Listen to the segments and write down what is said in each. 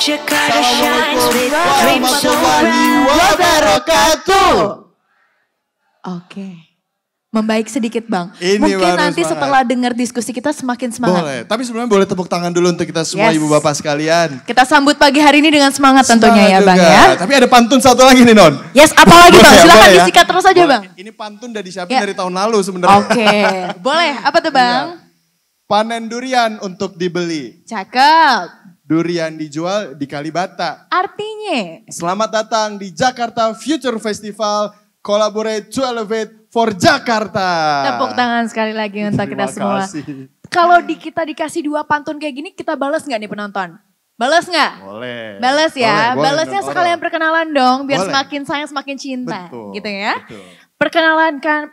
Assalamualaikum warahmatullahi wabarakatuh. Oke. Membaik sedikit Bang. Ini mungkin nanti semangat. setelah dengar diskusi kita semakin semangat. Boleh, tapi sebelumnya boleh tepuk tangan dulu untuk kita semua ibu bapak sekalian. Kita sambut pagi hari ini dengan semangat tentunya ya Bang ya. Tapi ada pantun satu lagi nih Non. Yes, apalagi Bang? Boleh, Silakan boleh ya. disikat terus aja Bang. Ini pantun udah disiapin dari tahun lalu sebenarnya. Oke, boleh. Apa tuh Bang? Panen durian untuk dibeli. Cakep. Durian dijual di Kalibata. Artinya? Selamat datang di Jakarta Future Festival. Collaborate to Elevate for Jakarta. Tepuk tangan sekali lagi untuk kita semua. Kasih. Kalau kita dikasih 2 pantun kayak gini, kita balas nggak nih penonton? Balas nggak? Boleh. Balas ya. Boleh, Balasnya boleh. sekalian perkenalan dong, biar Boleh. semakin sayang semakin cinta, Betul, gitu ya. betul.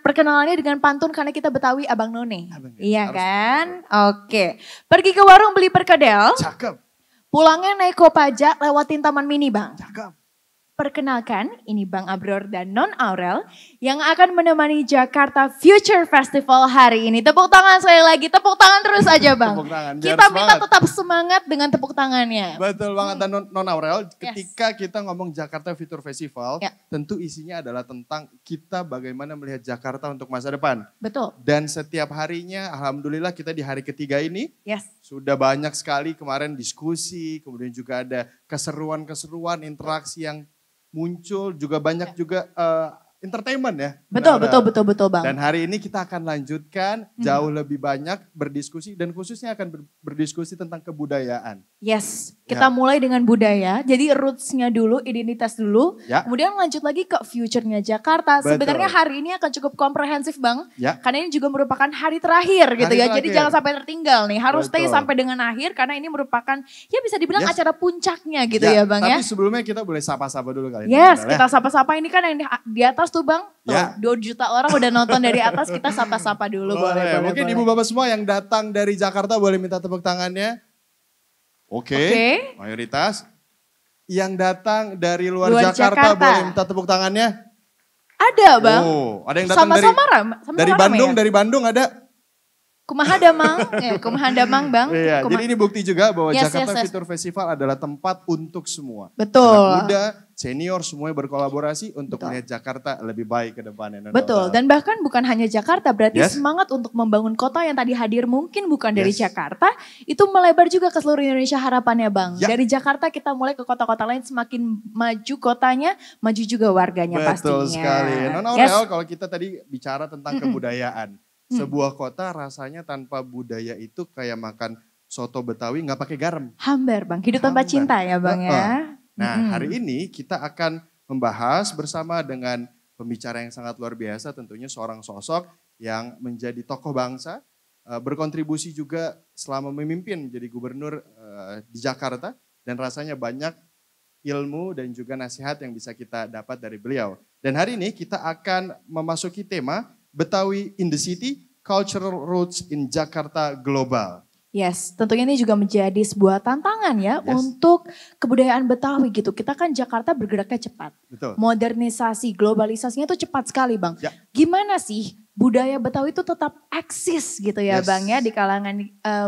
Perkenalannya dengan pantun karena kita Betawi Abang None. Iya harus kan? Oke. Pergi ke warung beli perkedel, Cakep, pulangnya naik Kopaja lewatin Taman Mini Bang. cakep. Perkenalkan, ini Bang Abror dan Non Aurel yang akan menemani Jakarta Future Festival hari ini. Tepuk tangan sekali lagi, tepuk tangan terus aja Bang. Tepuk tangan, biar Kita minta semangat. tetap semangat dengan tepuk tangannya. Betul banget dan Non Aurel, ketika kita ngomong Jakarta Future Festival, Ya. tentu isinya adalah tentang kita bagaimana melihat Jakarta untuk masa depan. Betul. Dan setiap harinya, alhamdulillah kita di hari ketiga ini Yes. sudah banyak sekali kemarin diskusi, kemudian juga ada keseruan-keseruan, interaksi yang muncul, juga banyak juga entertainment ya. Betul, Benar-benar. betul Bang. Dan hari ini kita akan lanjutkan jauh lebih banyak berdiskusi dan khususnya akan berdiskusi tentang kebudayaan. Yes, kita mulai dengan budaya. Jadi roots-nya dulu, identitas dulu. Ya. Kemudian lanjut lagi ke future-nya Jakarta. Betul. Sebenarnya hari ini akan cukup komprehensif Bang. Ya. Karena ini juga merupakan hari terakhir gitu Hari ya. Jadi terakhir. jangan sampai tertinggal nih. Harus stay Betul. sampai dengan akhir karena ini merupakan ya bisa dibilang Yes. acara puncaknya gitu ya Bang ya. Tapi sebelumnya kita boleh sapa-sapa dulu kali ini. Yes, Aurel, ya. kita sapa-sapa ini kan yang di atas tuh Bang. Tuh, Ya. 2 juta orang udah nonton dari atas, kita sapa-sapa dulu. Boleh. Mungkin ibu bapak semua yang datang dari Jakarta boleh minta tepuk tangannya. Oke, mayoritas. Yang datang dari luar Jakarta boleh minta tepuk tangannya. Ada Bang. Oh, ada yang datang Sama-sama dari rame Bandung, ya? dari Bandung ada. Kumaha Damang, Kumaha Damang Bang. Iya, jadi ini bukti juga bahwa Yes, Jakarta yes. Future Festival adalah tempat untuk semua. Betul. Anak muda, senior semuanya berkolaborasi untuk Betul. melihat Jakarta lebih baik ke depannya. Betul, dan bahkan bukan hanya Jakarta, berarti Yes. semangat untuk membangun kota yang tadi hadir mungkin bukan dari Yes. Jakarta, itu melebar juga ke seluruh Indonesia harapannya Bang. Ya. Dari Jakarta kita mulai ke kota-kota lain, semakin maju kotanya, maju juga warganya Betul pastinya. sekali. Non Yes. Aurel, kalau kita tadi bicara tentang kebudayaan. Sebuah kota rasanya tanpa budaya itu kayak makan soto Betawi nggak pakai garam. Hambar Bang, hidup tanpa Hambar. cinta ya Bang ya. Nah, hari ini kita akan membahas bersama dengan pembicara yang sangat luar biasa, tentunya seorang sosok yang menjadi tokoh bangsa, berkontribusi juga selama memimpin menjadi gubernur di Jakarta, dan rasanya banyak ilmu dan juga nasihat yang bisa kita dapat dari beliau. Dan hari ini kita akan memasuki tema Betawi in the City, Cultural Roots in Jakarta Global. Yes, tentunya ini juga menjadi sebuah tantangan ya Yes. untuk kebudayaan Betawi gitu. Kita kan Jakarta bergeraknya cepat. Betul. Modernisasi, globalisasinya tuh cepat sekali Bang. Ya. Gimana sih budaya Betawi itu tetap eksis gitu ya Yes. Bang ya di kalangan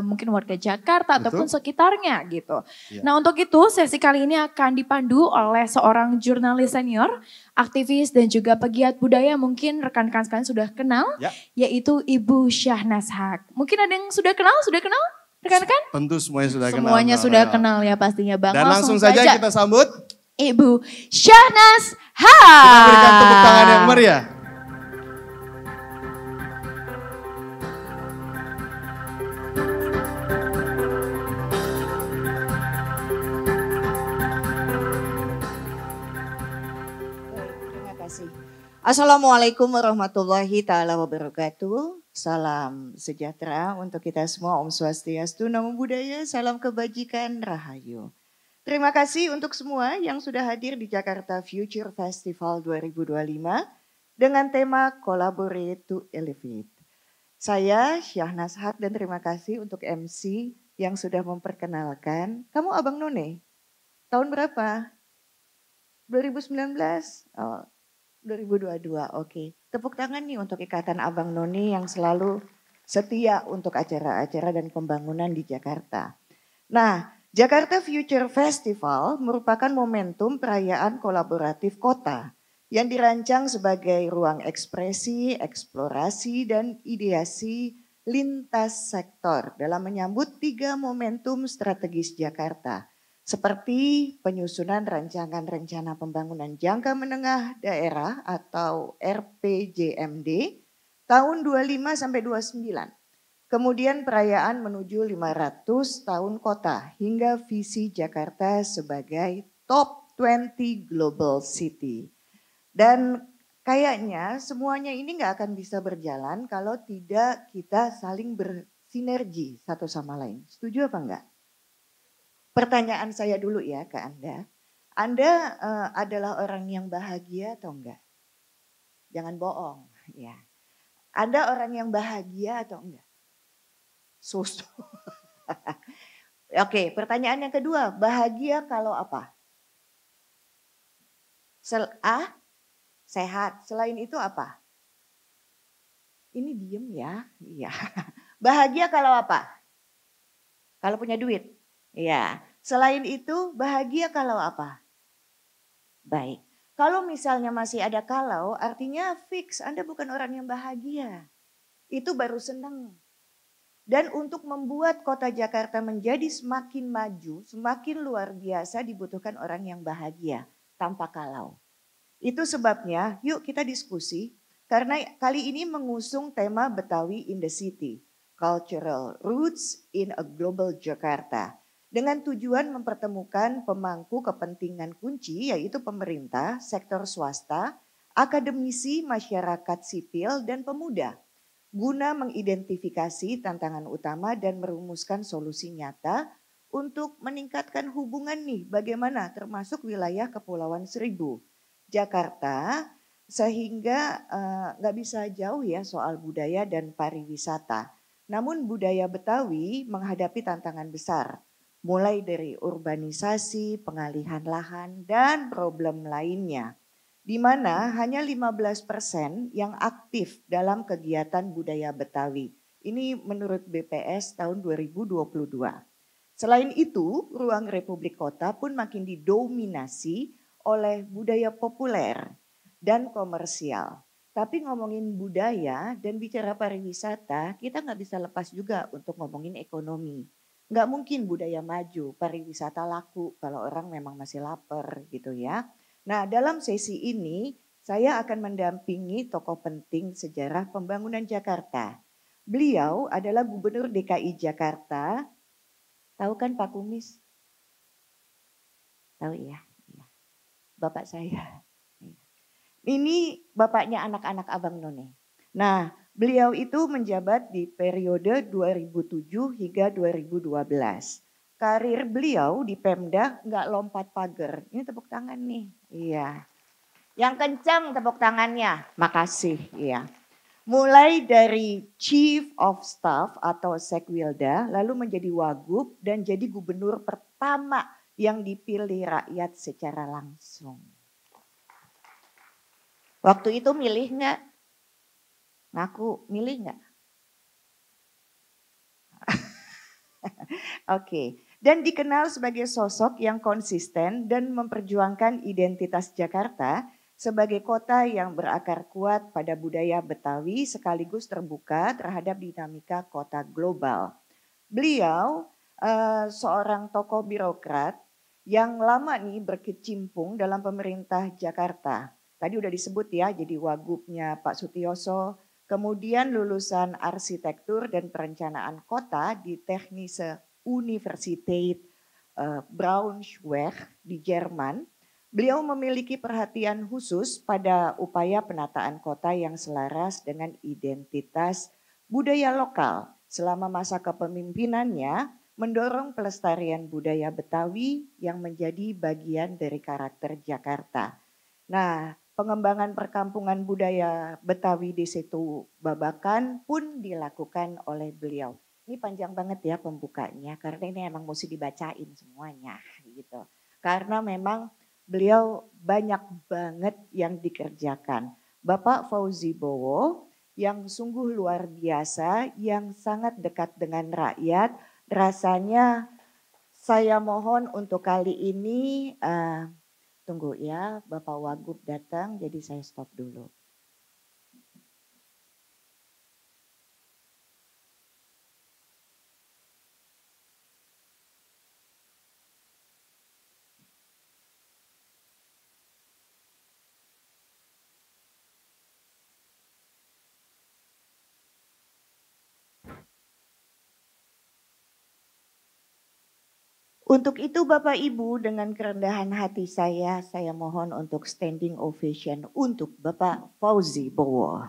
mungkin warga Jakarta Betul. ataupun sekitarnya gitu. Ya. Nah untuk itu sesi kali ini akan dipandu oleh seorang jurnalis senior, aktivis dan juga pegiat budaya mungkin rekan-rekan sekalian sudah kenal, Ya. yaitu Ibu Syahnas Haq. Mungkin ada yang sudah kenal rekan-rekan? Tentu semuanya sudah kenal. Semuanya Mbak sudah Aurel. kenal ya pastinya Bang. Dan langsung saja kita sambut. Ibu Syahnas Haq. Kita berikan tepuk tangan yang meriah. Terima kasih. Assalamualaikum warahmatullahi taala wabarakatuh. Salam sejahtera untuk kita semua. Om Swastiastu, Namo Buddhaya, salam kebajikan, rahayu. Terima kasih untuk semua yang sudah hadir di Jakarta Future Festival 2025 dengan tema Collaborate to Elevate. Saya Syahnas Haq dan terima kasih untuk MC yang sudah memperkenalkan. Kamu Abang None? Tahun berapa? 2019? Oh, 2022, oke. Tepuk tangan nih untuk Ikatan Abang None yang selalu setia untuk acara-acara dan pembangunan di Jakarta. Nah, Jakarta Future Festival merupakan momentum perayaan kolaboratif kota yang dirancang sebagai ruang ekspresi, eksplorasi, dan ideasi lintas sektor dalam menyambut 3 momentum strategis Jakarta, seperti penyusunan rancangan rencana pembangunan jangka menengah daerah atau RPJMD tahun 25 sampai 29. Kemudian perayaan menuju 500 tahun kota hingga visi Jakarta sebagai top 20 global city. Dan kayaknya semuanya ini nggak akan bisa berjalan kalau tidak kita saling bersinergi satu sama lain. Setuju apa enggak? Pertanyaan saya dulu ya ke Anda. Anda adalah orang yang bahagia atau enggak? Jangan bohong. Ya. Anda orang yang bahagia atau enggak? Susu. Oke, pertanyaan yang kedua, bahagia kalau apa? Sehat. Selain itu apa? Ini diem ya. Iya. Bahagia kalau apa? Kalau punya duit. Iya. Selain itu, bahagia kalau apa? Baik. Kalau misalnya masih ada kalau, artinya fix Anda bukan orang yang bahagia. Itu baru senang. Dan untuk membuat kota Jakarta menjadi semakin maju, semakin luar biasa dibutuhkan orang yang bahagia tanpa kalau. Itu sebabnya yuk kita diskusi karena kali ini mengusung tema Betawi in the City, Cultural Roots in a Global Jakarta. Dengan tujuan mempertemukan pemangku kepentingan kunci yaitu pemerintah, sektor swasta, akademisi, masyarakat sipil, dan pemuda guna mengidentifikasi tantangan utama dan merumuskan solusi nyata untuk meningkatkan hubungan nih bagaimana termasuk wilayah Kepulauan Seribu, Jakarta, sehingga nggak bisa jauh ya soal budaya dan pariwisata. Namun budaya Betawi menghadapi tantangan besar, mulai dari urbanisasi, pengalihan lahan, dan problem lainnya, di mana hanya 15% yang aktif dalam kegiatan budaya Betawi. Ini menurut BPS tahun 2022. Selain itu, ruang Republik Kota pun makin didominasi oleh budaya populer dan komersial. Tapi ngomongin budaya dan bicara pariwisata, kita nggak bisa lepas juga untuk ngomongin ekonomi. Nggak mungkin budaya maju, pariwisata laku kalau orang memang masih lapar gitu ya. Nah, dalam sesi ini saya akan mendampingi tokoh penting sejarah pembangunan Jakarta. Beliau adalah Gubernur DKI Jakarta. Tahu kan Pak Kumis? Tahu ya? Bapak saya. Ini bapaknya anak-anak Abang None. Nah, beliau itu menjabat di periode 2007 hingga 2012. Karir beliau di Pemda nggak lompat pagar. Ini tepuk tangan nih. Iya. Yang kencang tepuk tangannya. Makasih. Iya. Mulai dari Chief of Staff atau Sekwilda, lalu menjadi Wagub dan jadi gubernur pertama yang dipilih rakyat secara langsung. Waktu itu milih nggak? Ngaku milih nggak? Oke. Dan dikenal sebagai sosok yang konsisten dan memperjuangkan identitas Jakarta sebagai kota yang berakar kuat pada budaya Betawi sekaligus terbuka terhadap dinamika kota global. Beliau seorang tokoh birokrat yang lama nih berkecimpung dalam pemerintah Jakarta. Tadi udah disebut ya, jadi wagubnya Pak Sutioso, kemudian lulusan arsitektur dan perencanaan kota di Technische Universiteit Braunschweig di Jerman. Beliau memiliki perhatian khusus pada upaya penataan kota yang selaras dengan identitas budaya lokal. Selama masa kepemimpinannya, mendorong pelestarian budaya Betawi yang menjadi bagian dari karakter Jakarta. Nah, pengembangan perkampungan budaya Betawi di situ Babakan pun dilakukan oleh beliau. Ini panjang banget ya pembukanya karena ini emang mesti dibacain semuanya gitu. Karena memang beliau banyak banget yang dikerjakan. Bapak Fauzi Bowo yang sungguh luar biasa, yang sangat dekat dengan rakyat. Rasanya saya mohon untuk kali ini, tunggu ya Bapak Wagub datang, jadi saya stop dulu. Untuk itu Bapak Ibu dengan kerendahan hati saya mohon untuk standing ovation untuk Bapak Fauzi Bowo.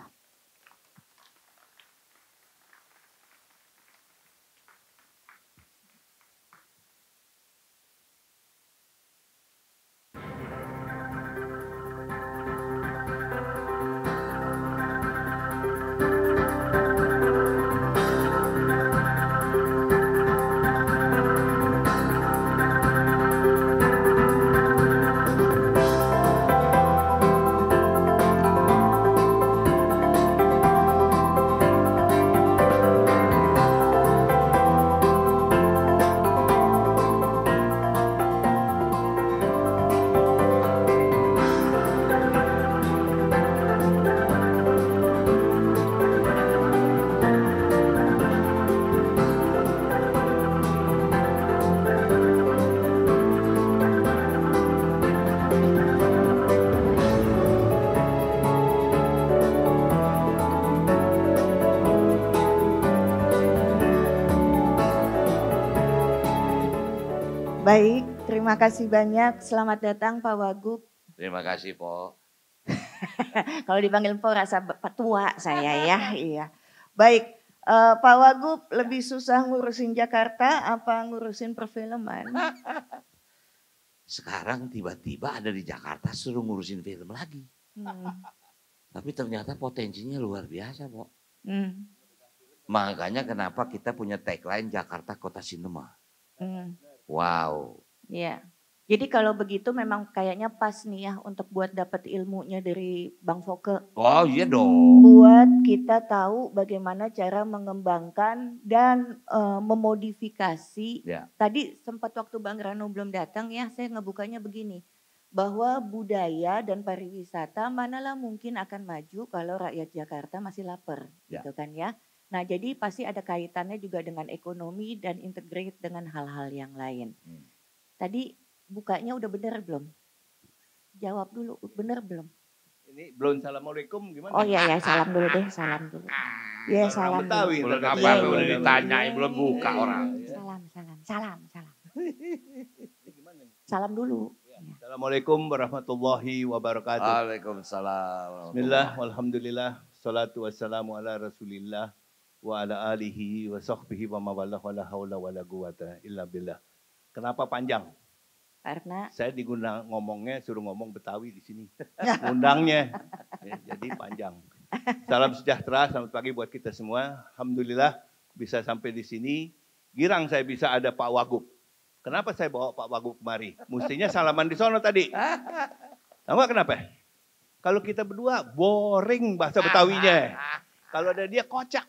Baik, terima kasih banyak. Selamat datang Pak Wagub. Terima kasih, Po. Kalau dipanggil Po rasa tua saya ya. Iya. Baik, Pak Wagub lebih susah ngurusin Jakarta apa ngurusin perfilman? Sekarang tiba-tiba ada di Jakarta suruh ngurusin film lagi. Tapi ternyata potensinya luar biasa, Po. Makanya kenapa kita punya tagline Jakarta Kota Sinema. Wow. Iya. Jadi kalau begitu memang kayaknya pas nih ya untuk buat dapat ilmunya dari Bang Foke. Oh iya dong. Buat kita tahu bagaimana cara mengembangkan dan memodifikasi. Ya. Tadi sempat waktu Bang Rano belum datang ya, saya ngebukanya begini. Bahwa budaya dan pariwisata manalah mungkin akan maju kalau rakyat Jakarta masih lapar. Ya. Gitu kan ya. Nah jadi pasti ada kaitannya juga dengan ekonomi dan integrate dengan hal-hal yang lain. Tadi bukanya udah bener belum? Jawab dulu, bener belum? Ini belum assalamualaikum gimana? Oh iya ya, salam dulu deh, salam dulu. Iya salam Betawi, dulu. Belum Iya, apa iya, udah iya. ditanyain belum buka orang. Salam. Salam dulu. Ya. Assalamualaikum warahmatullahi wabarakatuh. Waalaikumsalam. Bismillah, walhamdulillah, salatu wassalamu ala rasulillah wa ala alihi wa sahbihi wa mawalah wa la hawla wa la quwata illa billah. Kenapa panjang? Karena Saya ngomongnya suruh ngomong Betawi di sini. Undangnya. Ya, jadi panjang. Salam sejahtera, selamat pagi buat kita semua. Alhamdulillah bisa sampai di sini. Girang saya bisa ada Pak Wagub. Kenapa saya bawa Pak Wagub kemari? Mestinya salaman di sono tadi. Tahu nggak kenapa? Kalau kita berdua boring bahasa Betawinya. Kalau ada dia kocak.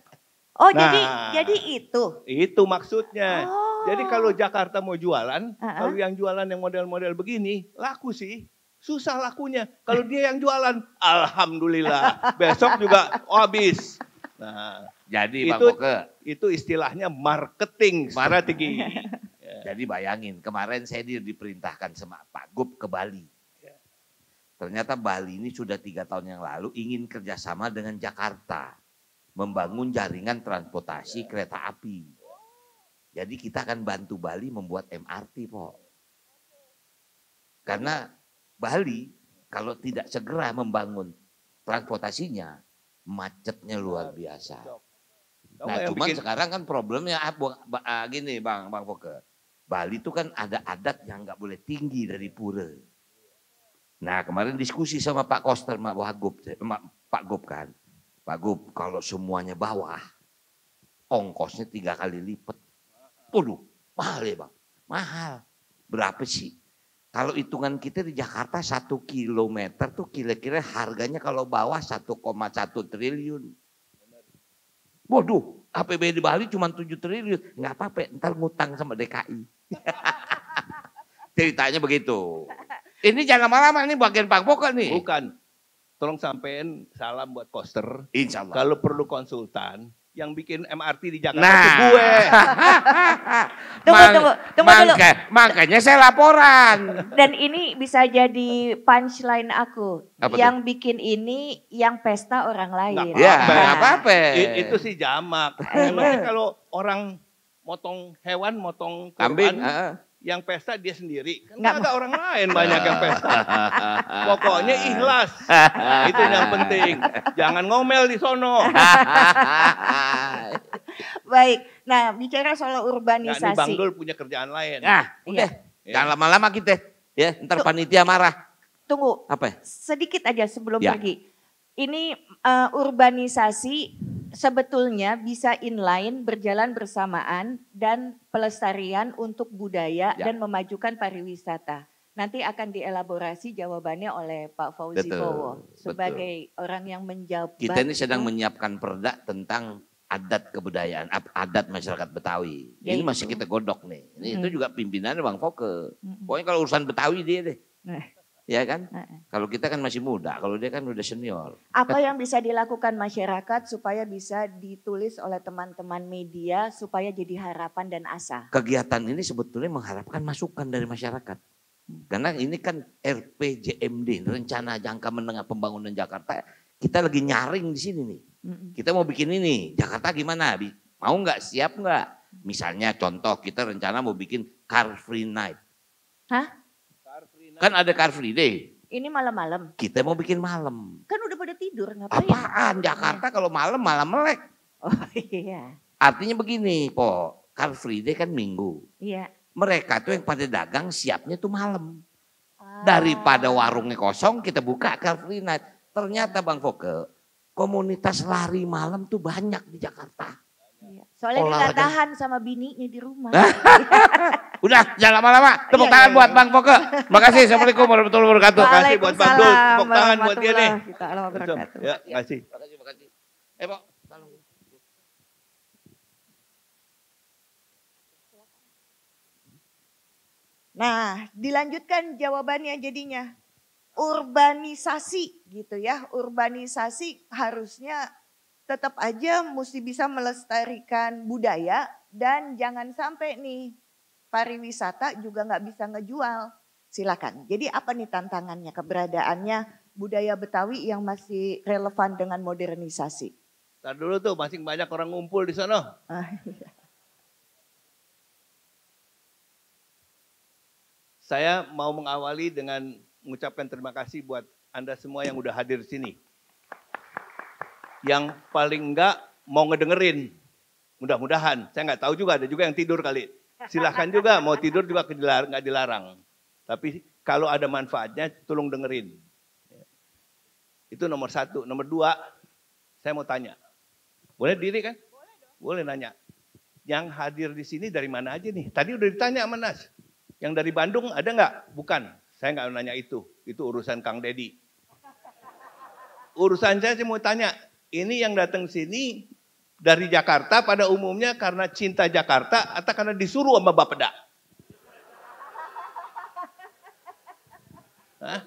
oh Nah. jadi itu. Itu maksudnya. Oh. Jadi kalau Jakarta mau jualan, kalau yang jualan yang model-model begini, laku sih. Susah lakunya. Kalau dia yang jualan, alhamdulillah. Besok juga habis. Nah, Jadi Bang Itu- Foke, itu istilahnya marketing strategi. jadi bayangin kemarin saya diperintahkan sama Pak Gub ke Bali. Ternyata Bali ini sudah 3 tahun yang lalu ingin kerjasama dengan Jakarta. Membangun jaringan transportasi kereta api. Jadi kita akan bantu Bali membuat MRT, Po. Karena Bali kalau tidak segera membangun transportasinya, macetnya luar biasa. Tahu Nah nggak yang cuman bikin- sekarang kan problemnya gini Bang Foke. Bali itu kan ada adat yang nggak boleh tinggi dari pura. Nah kemarin diskusi sama Pak Koster, Pak Gub kan. Pak Gub kalau semuanya bawah, ongkosnya 3 kali lipat. Waduh, mahal ya Bang, mahal. Berapa sih? Kalau hitungan kita di Jakarta 1 kilometer tuh kira-kira harganya kalau bawah 1,1 triliun. Waduh, APBD Bali cuma 7 triliun. Nggak apa-apa, ntar ngutang sama DKI. Ceritanya begitu. Ini jangan lama-lama, ini bagian Bang Poko nih. Bukan. Tolong sampein salam buat Koster. Insya Allah. Kalau perlu konsultan, yang bikin MRT di Jakarta Nah. itu gue. Tunggu dulu. Makanya saya laporan. Dan ini bisa jadi punchline aku. Apa Yang bikin ini yang pesta orang lain. Nggak Ya, apa-apa. nggak apa-apa. Itu sih jamak. Iya. Memangnya kalau orang motong hewan, motong Kambing. kurban, yang pesta dia sendiri. Kan Nggak. ada orang lain banyak yang pesta. Pokoknya ikhlas. Itu yang penting. Jangan ngomel di sono. Baik. Nah, bicara soal Nggak nih urbanisasi. Bang Dul punya kerjaan lain. Nah, udah. Iya. Jangan lama-lama kita. Ya, ntar panitia marah. Tunggu, Apa? sedikit aja sebelum Ya. pergi. Ini urbanisasi sebetulnya bisa inline, berjalan bersamaan dan pelestarian untuk budaya Ya. dan memajukan pariwisata. Nanti akan dielaborasi jawabannya oleh Pak Fauzi Betul, Bowo betul. sebagai orang yang menjabat. Kita ini sedang itu. menyiapkan perda tentang adat kebudayaan, adat masyarakat Betawi. Ya, Ini itu. masih kita godok nih. Ini itu juga pimpinannya Bang Foke. Mm-mm. Pokoknya kalau urusan Betawi dia deh. Nah. Ya kan? Nah. Kalau kita kan masih muda, kalau dia kan udah senior. Apa yang bisa dilakukan masyarakat supaya bisa ditulis oleh teman-teman media supaya jadi harapan dan asa? Kegiatan ini sebetulnya mengharapkan masukan dari masyarakat. Karena ini kan RPJMD, Rencana Jangka Menengah Pembangunan Jakarta. Kita lagi nyaring di sini nih. Mm-mm. Kita mau bikin ini, Jakarta gimana? Mau nggak? Siap nggak? Misalnya contoh kita rencana mau bikin Car Free Night. Hah? Kan ada Car Free Day. Ini malam-malam. Kita mau bikin malam. Kan udah pada tidur ngapain? Apaan? Jakarta kalau malam malam melek. Oh iya. Artinya begini, Po. Car Free Day kan minggu. Iya. Mereka tuh yang pada dagang siapnya tuh malam. Ah. Daripada warungnya kosong kita buka Car Free Night. Ternyata Bang Foke, komunitas lari malam tuh banyak di Jakarta. Iya. Soalnya dia nggak Olahraga. tahan sama bininya di rumah. Udah, jangan lama-lama. Tepuk Iya, tangan iya, buat iya. Bang Foke. Makasih. Assalamualaikum warahmatullahi wabarakatuh. Terima kasih buat Bang Dul. Tepuk tangan buat dia nih. Waalaikumsalam warahmatullahi wabarakatuh. Ya, kasih. Makasih. Pak. Salam. Nah, dilanjutkan jawabannya jadinya. Urbanisasi gitu ya. Urbanisasi harusnya tetap aja mesti bisa melestarikan budaya dan jangan sampai nih pariwisata juga nggak bisa ngejual. Silakan. Jadi apa nih tantangannya, keberadaannya budaya Betawi yang masih relevan dengan modernisasi? Ntar dulu tuh, masih banyak orang ngumpul di sana. Ah, iya. Saya mau mengawali dengan mengucapkan terima kasih buat Anda semua yang udah hadir di sini. Yang paling enggak mau ngedengerin. Mudah-mudahan. Saya nggak tahu juga, ada juga yang tidur kali. Silahkan juga, mau tidur juga nggak dilarang. Tapi kalau ada manfaatnya, tolong dengerin. Itu nomor satu. Nomor dua, saya mau tanya. Boleh diri kan? Boleh dong. Boleh nanya. Yang hadir di sini dari mana aja nih? Tadi udah ditanya sama Nas. Yang dari Bandung ada nggak? Bukan. Saya nggak nanya itu. Itu urusan Kang Dedi. Urusan saya sih mau tanya. Ini yang datang sini dari Jakarta pada umumnya karena cinta Jakarta atau karena disuruh sama Bapeda? Hah?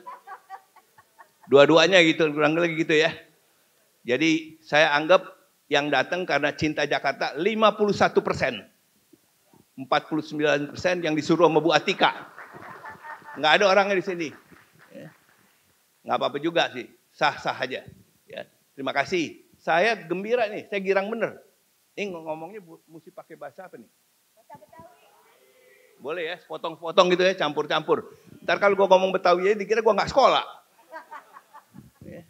Dua-duanya gitu, kurang lebih gitu ya. Jadi saya anggap yang datang karena cinta Jakarta 51%. 49% yang disuruh sama Bu Atika. Nggak ada orangnya di sini. Ya. Nggak apa-apa juga sih, sah-sah aja. Ya. Terima kasih. Saya gembira nih, saya girang bener. Ini ngomongnya mesti pakai bahasa apa nih? Boleh ya, potong-potong gitu ya, campur-campur. Ntar kalau gue ngomong Betawi aja dikira gue nggak sekolah. Ya.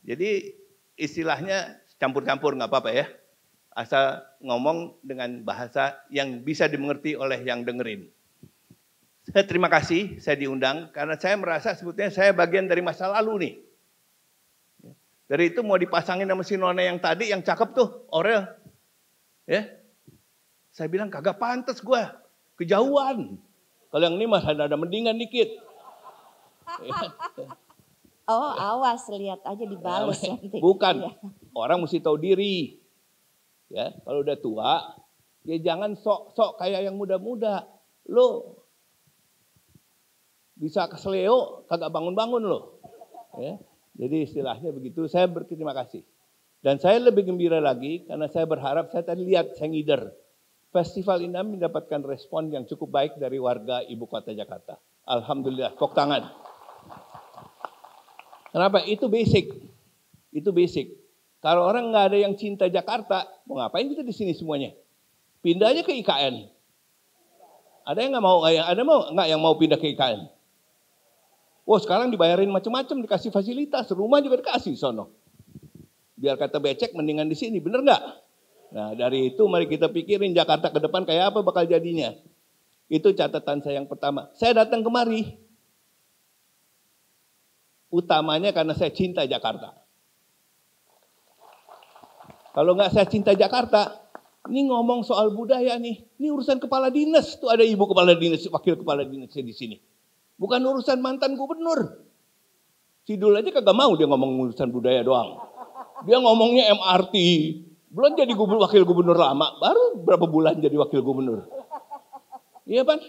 Jadi istilahnya campur-campur nggak apa-apa ya. Asal ngomong dengan bahasa yang bisa dimengerti oleh yang dengerin. Saya terima kasih saya diundang karena saya merasa sebetulnya saya bagian dari masa lalu nih. Dari itu mau dipasangin sama si Nona yang tadi yang cakep tuh, Orel. Ya. Saya bilang kagak pantas gue, kejauhan. Kalau yang ini masih ada mendingan dikit. Oh awas, lihat aja dibales nanti. Bukan, Iya. orang mesti tahu diri. Ya, kalau udah tua, ya jangan sok-sok kayak yang muda-muda. Lo bisa kesleo, kagak bangun-bangun lo. Ya, jadi istilahnya begitu. Saya berterima kasih. Dan saya lebih gembira lagi karena saya berharap, saya tadi lihat, saya ngider. Festival ini mendapatkan respon yang cukup baik dari warga ibu kota Jakarta. Alhamdulillah, tepuk tangan. Kenapa? Itu basic. Itu basic. Kalau orang nggak ada yang cinta Jakarta, mau ngapain kita di sini semuanya? Pindah aja ke IKN. Ada yang nggak mau? Ada nggak yang mau pindah ke IKN? Oh sekarang dibayarin macam-macam, dikasih fasilitas, rumah juga dikasih sono. Biar kata becek, mendingan di sini, bener nggak? Nah dari itu mari kita pikirin Jakarta ke depan kayak apa bakal jadinya. Itu catatan saya yang pertama. Saya datang kemari, utamanya karena saya cinta Jakarta. Kalau nggak saya cinta Jakarta, ini ngomong soal budaya nih, ini urusan kepala dinas. Tuh ada ibu kepala dinas, wakil kepala dinasnya di sini. Bukan urusan mantan gubernur. Sidul aja kagak mau dia ngomong urusan budaya doang. Dia ngomongnya MRT. Belum jadi wakil gubernur lama, baru berapa bulan jadi wakil gubernur. Iya kan?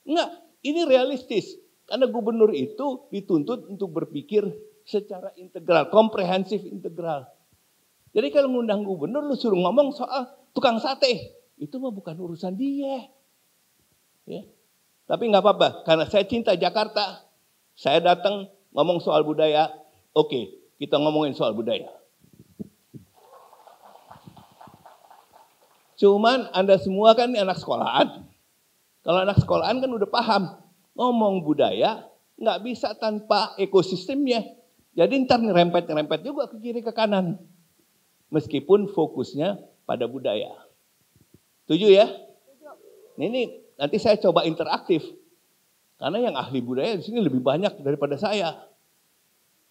Enggak, ini realistis. Karena gubernur itu dituntut untuk berpikir secara integral, komprehensif integral. Jadi kalau ngundang gubernur lu suruh ngomong soal tukang sate, itu mah bukan urusan dia. Ya. Tapi nggak apa-apa, karena saya cinta Jakarta, saya datang ngomong soal budaya. Oke, kita ngomongin soal budaya. Cuman Anda semua kan anak sekolahan. Kalau anak sekolahan kan udah paham, ngomong budaya nggak bisa tanpa ekosistemnya. Jadi ntar nyerempet-nyerempet juga ke kiri ke kanan. Meskipun fokusnya pada budaya. Setuju ya? Ini nanti saya coba interaktif. Karena yang ahli budaya di sini lebih banyak daripada saya.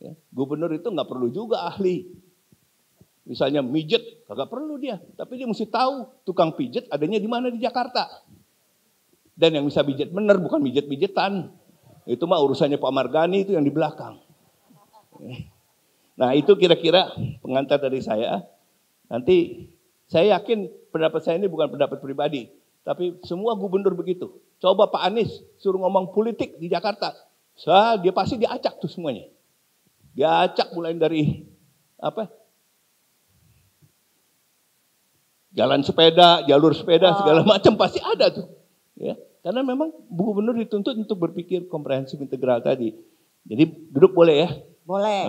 Ya, gubernur itu nggak perlu juga ahli. Misalnya mijet, kagak perlu dia. Tapi dia mesti tahu tukang pijet adanya di mana di Jakarta. Dan yang bisa pijet bener, bukan mijet-mijetan. Itu mah urusannya Pak Margani itu yang di belakang. Nah itu kira-kira pengantar dari saya. Nanti saya yakin pendapat saya ini bukan pendapat pribadi. Tapi semua gubernur begitu. Coba Pak Anies suruh ngomong politik di Jakarta. Dia pasti diacak tuh semuanya. Diacak mulai dari apa? Jalan sepeda, jalur sepeda, segala macam pasti ada tuh. Ya, karena memang gubernur dituntut untuk berpikir komprehensif integral tadi. Jadi duduk boleh ya? Boleh.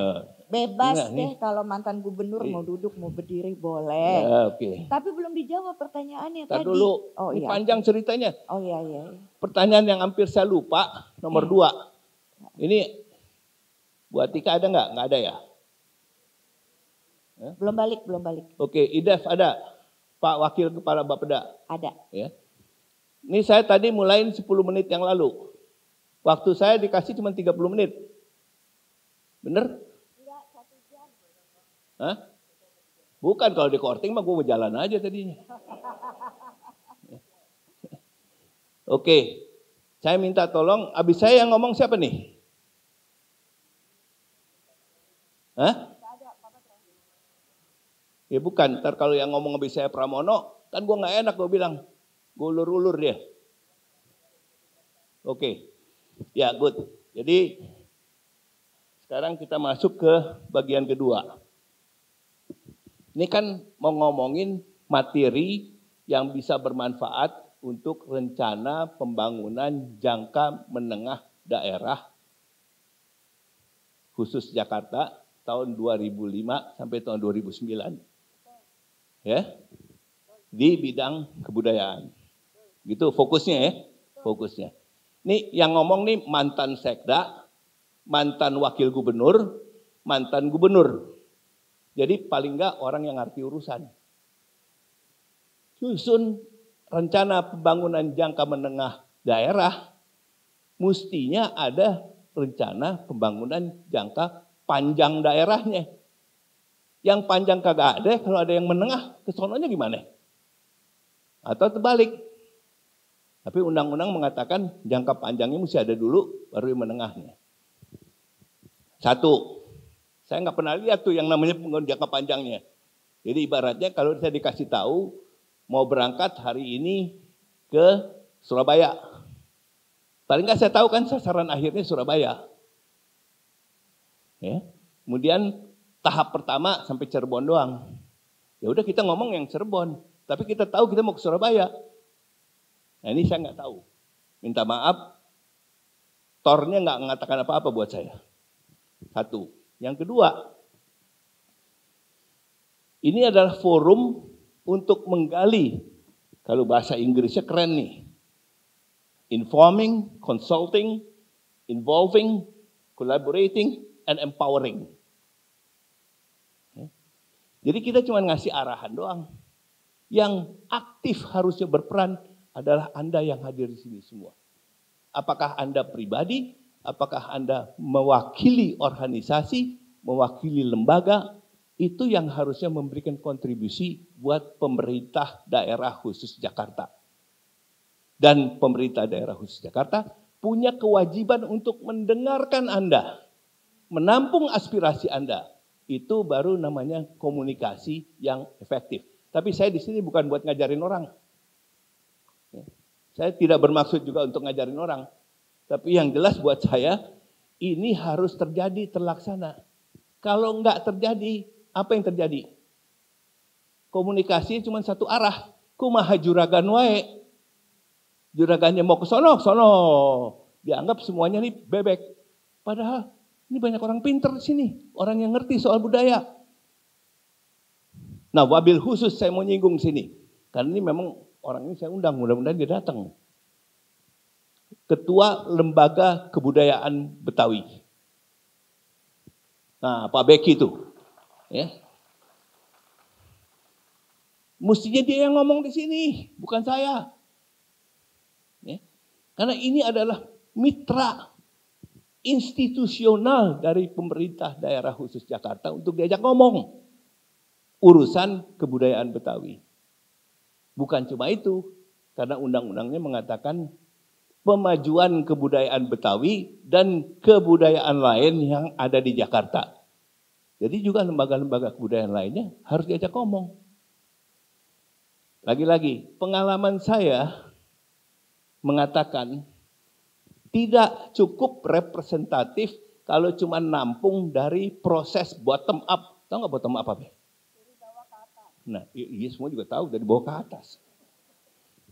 Bebas Nih. kalau mantan gubernur mau duduk, mau berdiri boleh. Ya, oke. Tapi belum dijawab pertanyaannya Ntar tadi. dulu, Oh ini iya. panjang ceritanya. Oh iya iya. Pertanyaan yang hampir saya lupa, nomor 2. Ini buat Tika ada nggak? Nggak ada ya? Belum balik. Oke, IDEF ada. Pak Wakil Kepala Bapeda. Ada. Ya. Ini saya tadi mulain 10 menit yang lalu. Waktu saya dikasih cuma 30 menit. Bener? Enggak, 1 jam. Hah? Bukan, kalau di korting mah gue mau jalan aja tadinya. Oke, saya minta tolong, abis saya yang ngomong siapa nih? Hah? Ya bukan, ntar kalau yang ngomong abis saya Pramono, kan gue gak enak gue bilang. Gue ulur-ulur dia. Oke, ya good. Jadi sekarang kita masuk ke bagian kedua. Ini kan mau ngomongin materi yang bisa bermanfaat untuk rencana pembangunan jangka menengah daerah khusus Jakarta tahun 2005 sampai tahun 2009. Ya, di bidang kebudayaan. Gitu fokusnya ya, fokusnya. Nih yang ngomong nih mantan sekda, mantan wakil gubernur, mantan gubernur. Jadi paling enggak orang yang ngerti urusan. Susun rencana pembangunan jangka menengah daerah, mestinya ada rencana pembangunan jangka panjang daerahnya. Yang panjang kagak ada, kalau ada yang menengah, kesononya gimana? Atau terbalik. Tapi undang-undang mengatakan jangka panjangnya mesti ada dulu, baru yang menengahnya. Satu, saya nggak pernah lihat tuh yang namanya jangka panjangnya. Jadi ibaratnya kalau saya dikasih tahu mau berangkat hari ini ke Surabaya. Paling nggak saya tahu kan sasaran akhirnya Surabaya. Ya. Kemudian tahap pertama sampai Cirebon doang. Ya udah kita ngomong yang Cirebon, tapi kita tahu kita mau ke Surabaya. Nah ini saya nggak tahu. Minta maaf, tornya nggak mengatakan apa-apa buat saya. Satu. Yang kedua, ini adalah forum untuk menggali, kalau bahasa Inggrisnya keren nih, informing, consulting, involving, collaborating, and empowering. Jadi kita cuma ngasih arahan doang. Yang aktif harusnya berperan adalah Anda yang hadir di sini semua. Apakah Anda pribadi, apakah Anda mewakili organisasi, mewakili lembaga, itu yang harusnya memberikan kontribusi buat pemerintah daerah khusus Jakarta. Dan pemerintah daerah khusus Jakarta punya kewajiban untuk mendengarkan Anda, menampung aspirasi Anda. Itu baru namanya komunikasi yang efektif. Tapi saya di sini bukan buat ngajarin orang. Saya tidak bermaksud juga untuk ngajarin orang. Tapi yang jelas buat saya, ini harus terjadi, terlaksana. Kalau enggak terjadi, apa yang terjadi? Komunikasi cuma satu arah. Kumaha juragan wae. Juragannya mau ke sono, sono. Dianggap semuanya nih bebek. Padahal ini banyak orang pinter di sini. Orang yang ngerti soal budaya. Nah, wabil khusus saya mau nyinggung sini. Karena ini memang orang ini saya undang, mudah-mudahan dia datang. Ketua Lembaga Kebudayaan Betawi. Nah, Pak Beki itu. Ya. Mestinya dia yang ngomong di sini, bukan saya. Ya. Karena ini adalah mitra institusional dari pemerintah daerah khusus Jakarta untuk diajak ngomong urusan kebudayaan Betawi. Bukan cuma itu, karena undang-undangnya mengatakan pemajuan kebudayaan Betawi dan kebudayaan lain yang ada di Jakarta. Jadi juga lembaga-lembaga kebudayaan lainnya harus diajak ngomong. Lagi-lagi, pengalaman saya mengatakan tidak cukup representatif kalau cuma nampung dari proses bottom up. Tahu nggak bottom up apa? Dari bawah ke atas. Nah, iya semua juga tahu dari bawah ke atas.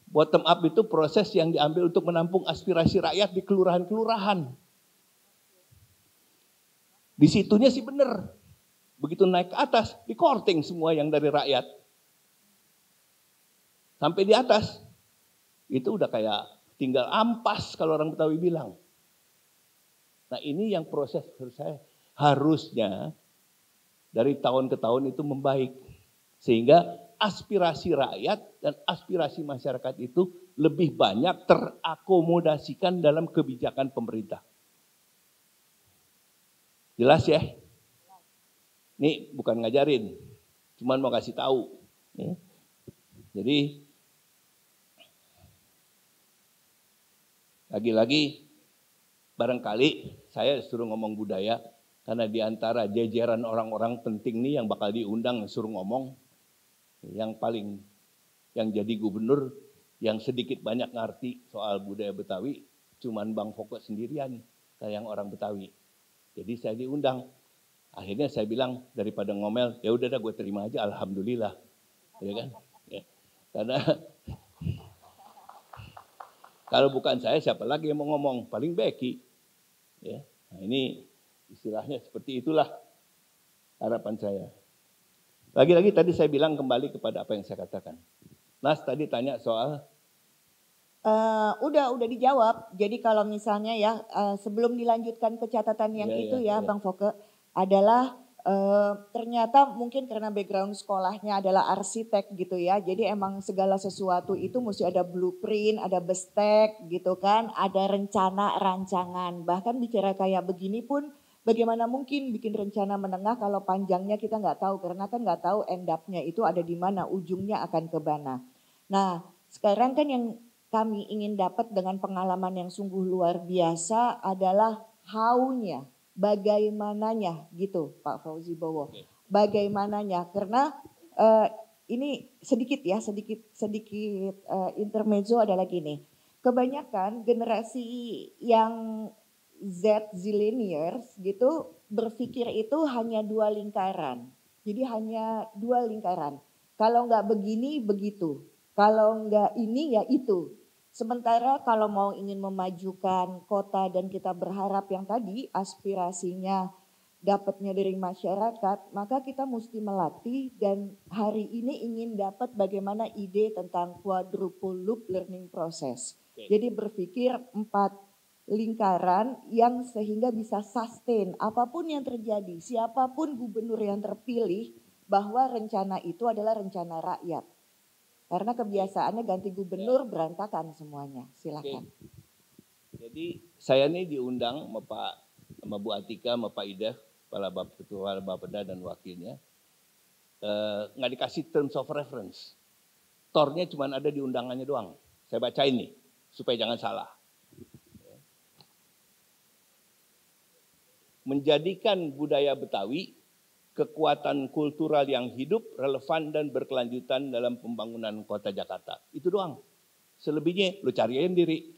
Bottom up itu proses yang diambil untuk menampung aspirasi rakyat di kelurahan-kelurahan. Di situnya sih benar. Begitu naik ke atas, di-korting semua yang dari rakyat. Sampai di atas, itu udah kayak tinggal ampas kalau orang Betawi bilang. Nah ini yang proses menurut saya harusnya dari tahun ke tahun itu membaik. Sehingga aspirasi rakyat dan aspirasi masyarakat itu lebih banyak terakomodasikan dalam kebijakan pemerintah. Jelas ya? Ini bukan ngajarin, cuman mau kasih tahu. Ya. Jadi lagi-lagi barangkali saya suruh ngomong budaya karena di antara jajaran orang-orang penting nih yang bakal diundang suruh ngomong, yang paling yang jadi gubernur yang sedikit banyak ngerti soal budaya Betawi cuman Bang Foko sendirian kayak yang orang Betawi. Jadi saya diundang. Akhirnya saya bilang daripada ngomel, ya udah dah gue terima aja, alhamdulillah, ya kan? Ya. Karena kalau bukan saya siapa lagi yang mau ngomong? Paling Beki. Ya. Nah ini istilahnya seperti itulah harapan saya. Lagi-lagi tadi saya bilang kembali kepada apa yang saya katakan. Nas tadi tanya soal udah dijawab. Jadi kalau misalnya ya sebelum dilanjutkan ke catatan yang Bang Foke adalah ternyata mungkin karena background sekolahnya adalah arsitek gitu ya. Jadi emang segala sesuatu itu mesti ada blueprint, ada bestek gitu kan, ada rencana, rancangan. Bahkan bicara kayak begini pun bagaimana mungkin bikin rencana menengah kalau panjangnya kita nggak tahu. Karena kan nggak tahu end up-nya itu ada di mana, ujungnya akan ke mana. Nah sekarang kan yang kami ingin dapat dengan pengalaman yang sungguh luar biasa adalah how-nya, bagaimananya gitu Pak Fauzi Bowo. Bagaimananya, karena ini sedikit intermezzo adalah gini. Kebanyakan generasi yang Zillennials gitu berpikir itu hanya dua lingkaran. Jadi hanya dua lingkaran. Kalau nggak begini, begitu. Kalau nggak ini, ya itu. Sementara kalau mau ingin memajukan kota dan kita berharap yang tadi aspirasinya dapatnya dari masyarakat, maka kita mesti melatih dan hari ini ingin dapat bagaimana ide tentang quadruple loop learning process. Jadi berpikir 4 lingkaran yang sehingga bisa sustain apapun yang terjadi, siapapun gubernur yang terpilih, bahwa rencana itu adalah rencana rakyat. Karena kebiasaannya ganti gubernur berantakan semuanya. Silakan. Jadi saya ini diundang sama Bu Atika, sama Pak Ida, Kepala Ketua Bapeda dan wakilnya. Nggak dikasih terms of reference. Tornya cuma ada di undangannya doang. Saya baca ini supaya jangan salah. Menjadikan budaya Betawi kekuatan kultural yang hidup, relevan dan berkelanjutan dalam pembangunan kota Jakarta. Itu doang. Selebihnya lu cari aja sendiri.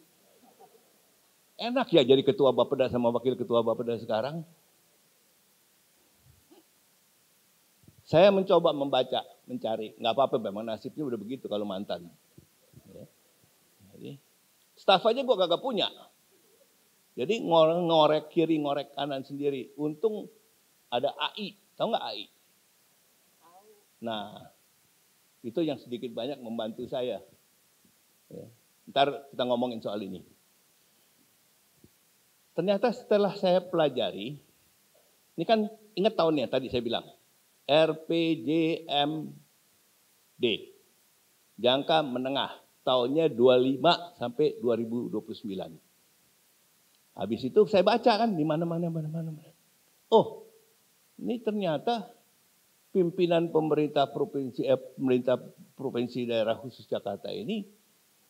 Enak ya jadi ketua Bapeda sama wakil ketua Bapeda sekarang. Saya mencoba membaca, mencari. Nggak apa-apa, memang nasibnya udah begitu kalau mantan. Jadi, staff aja gua kagak punya. Jadi ngorek kiri, ngorek kanan sendiri. Untung ada AI. Tahu nggak AI? Nah, itu yang sedikit banyak membantu saya. Ya. Ntar kita ngomongin soal ini. Ternyata setelah saya pelajari, ini kan ingat tahunnya tadi saya bilang, RPJMD, jangka menengah, tahunnya 25 sampai 2029. Habis itu saya baca kan di mana-mana. Oh, ini ternyata pimpinan pemerintah provinsi daerah khusus Jakarta ini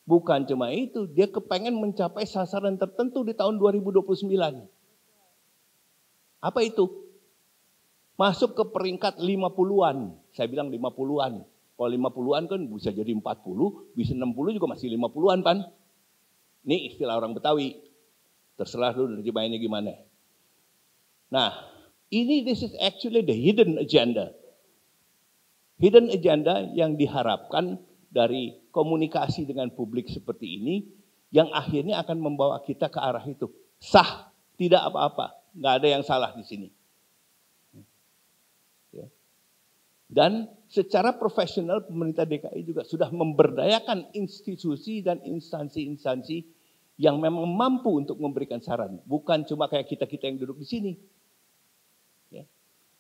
bukan cuma itu, dia kepengen mencapai sasaran tertentu di tahun 2029. Apa itu? Masuk ke peringkat 50-an. Saya bilang 50-an. Kalau 50-an kan bisa jadi 40, bisa 60 juga masih 50-an kan? Ini istilah orang Betawi. Terserah dulu terjemahannya gimana. Nah, this is actually the hidden agenda. Hidden agenda yang diharapkan dari komunikasi dengan publik seperti ini, yang akhirnya akan membawa kita ke arah itu. Sah, tidak apa-apa. Nggak ada yang salah di sini. Dan secara profesional pemerintah DKI juga sudah memberdayakan institusi dan instansi-instansi yang memang mampu untuk memberikan saran. Bukan cuma kayak kita-kita yang duduk di sini. Ya.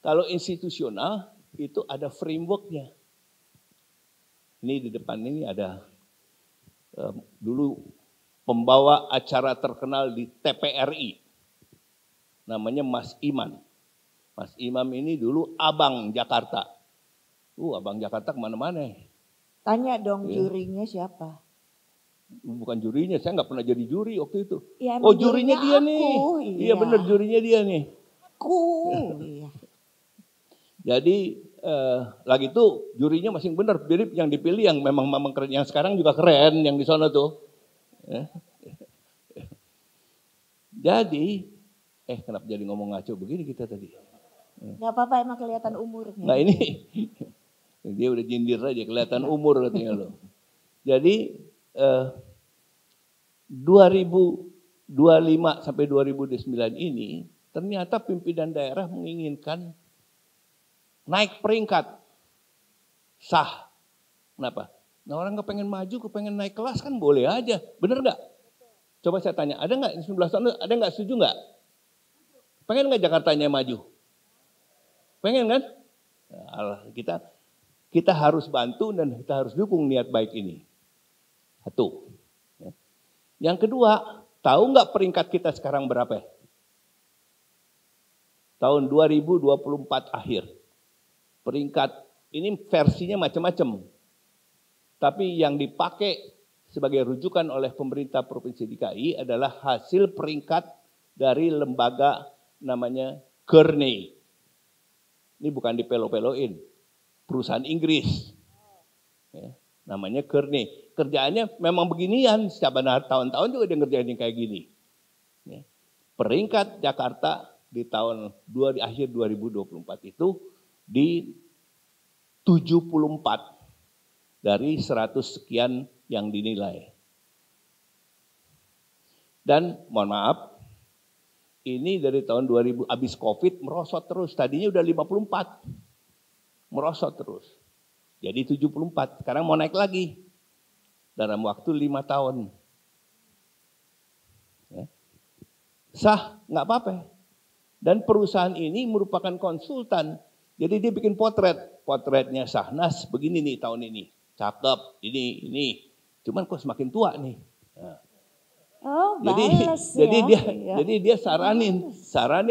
Kalau institusional itu ada frameworknya. Ini di depan ini ada dulu pembawa acara terkenal di TPRI. Namanya Mas Iman. Mas Imam ini dulu abang Jakarta. Abang Jakarta kemana-mana. Tanya dong jurinya siapa? Bukan jurinya, saya nggak pernah jadi juri waktu itu. Ya, jurinya dia aku, nih. Iya benar, jurinya dia nih. Iya. Jadi lagi itu jurinya masih benar, mirip yang dipilih yang memang keren, yang sekarang juga keren yang di sana tuh. Jadi kenapa jadi ngomong ngaco begini kita tadi? Gak apa-apa, emang kelihatan umurnya. Nah ini dia udah jindir aja, kelihatan umur katanya lo. Jadi 2025 sampai 2029 ini ternyata pimpinan daerah menginginkan naik peringkat. Sah. Kenapa? Nah orang kepengen maju, kepengen naik kelas kan boleh aja. Bener nggak? Coba saya tanya, ada nggak 19 tahun, ada nggak setuju nggak? Pengen nggak Jakartanya maju? Pengen kan? Nah, kita harus bantu dan kita harus dukung niat baik ini. Satu. Yang kedua, tahu nggak peringkat kita sekarang berapa? Tahun 2024 akhir. Peringkat ini versinya macam-macam. Tapi yang dipakai sebagai rujukan oleh pemerintah Provinsi DKI adalah hasil peringkat dari lembaga namanya Kearney. Ini bukan dipelo-peloin, perusahaan Inggris. Ya, namanya Kearney. Kerjaannya memang beginian, setiap tahun-tahun juga dia ngerjain yang kayak gini. Ya. Peringkat Jakarta di akhir 2024 itu di 74 dari 100 sekian yang dinilai. Dan mohon maaf, ini dari tahun 2000 habis Covid merosot terus. Tadinya udah 54. Merosot terus. Jadi 74. Sekarang mau naik lagi. Dalam waktu 5 tahun. Ya. Sah, nggak apa-apa. Dan perusahaan ini merupakan konsultan. Jadi dia bikin potret. Potretnya Sahnas begini nih tahun ini. Cakep, ini. Cuman kok semakin tua nih. Nah. Oh, Jadi dia saranin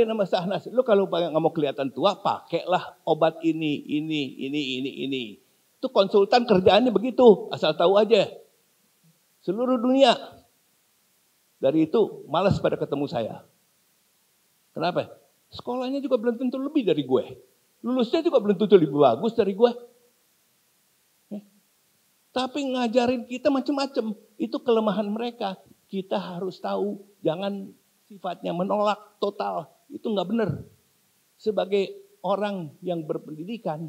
sama Sahnas. Lu kalau nggak mau kelihatan tua, pakailah obat ini. Itu konsultan kerjaannya begitu, asal tahu aja. Seluruh dunia. Dari itu malas pada ketemu saya. Kenapa? Sekolahnya juga belum tentu lebih dari gue. Lulusnya juga belum tentu lebih bagus dari gue. Tapi ngajarin kita macam-macam. Itu kelemahan mereka. Kita harus tahu, jangan sifatnya menolak total. Itu nggak benar. Sebagai orang yang berpendidikan,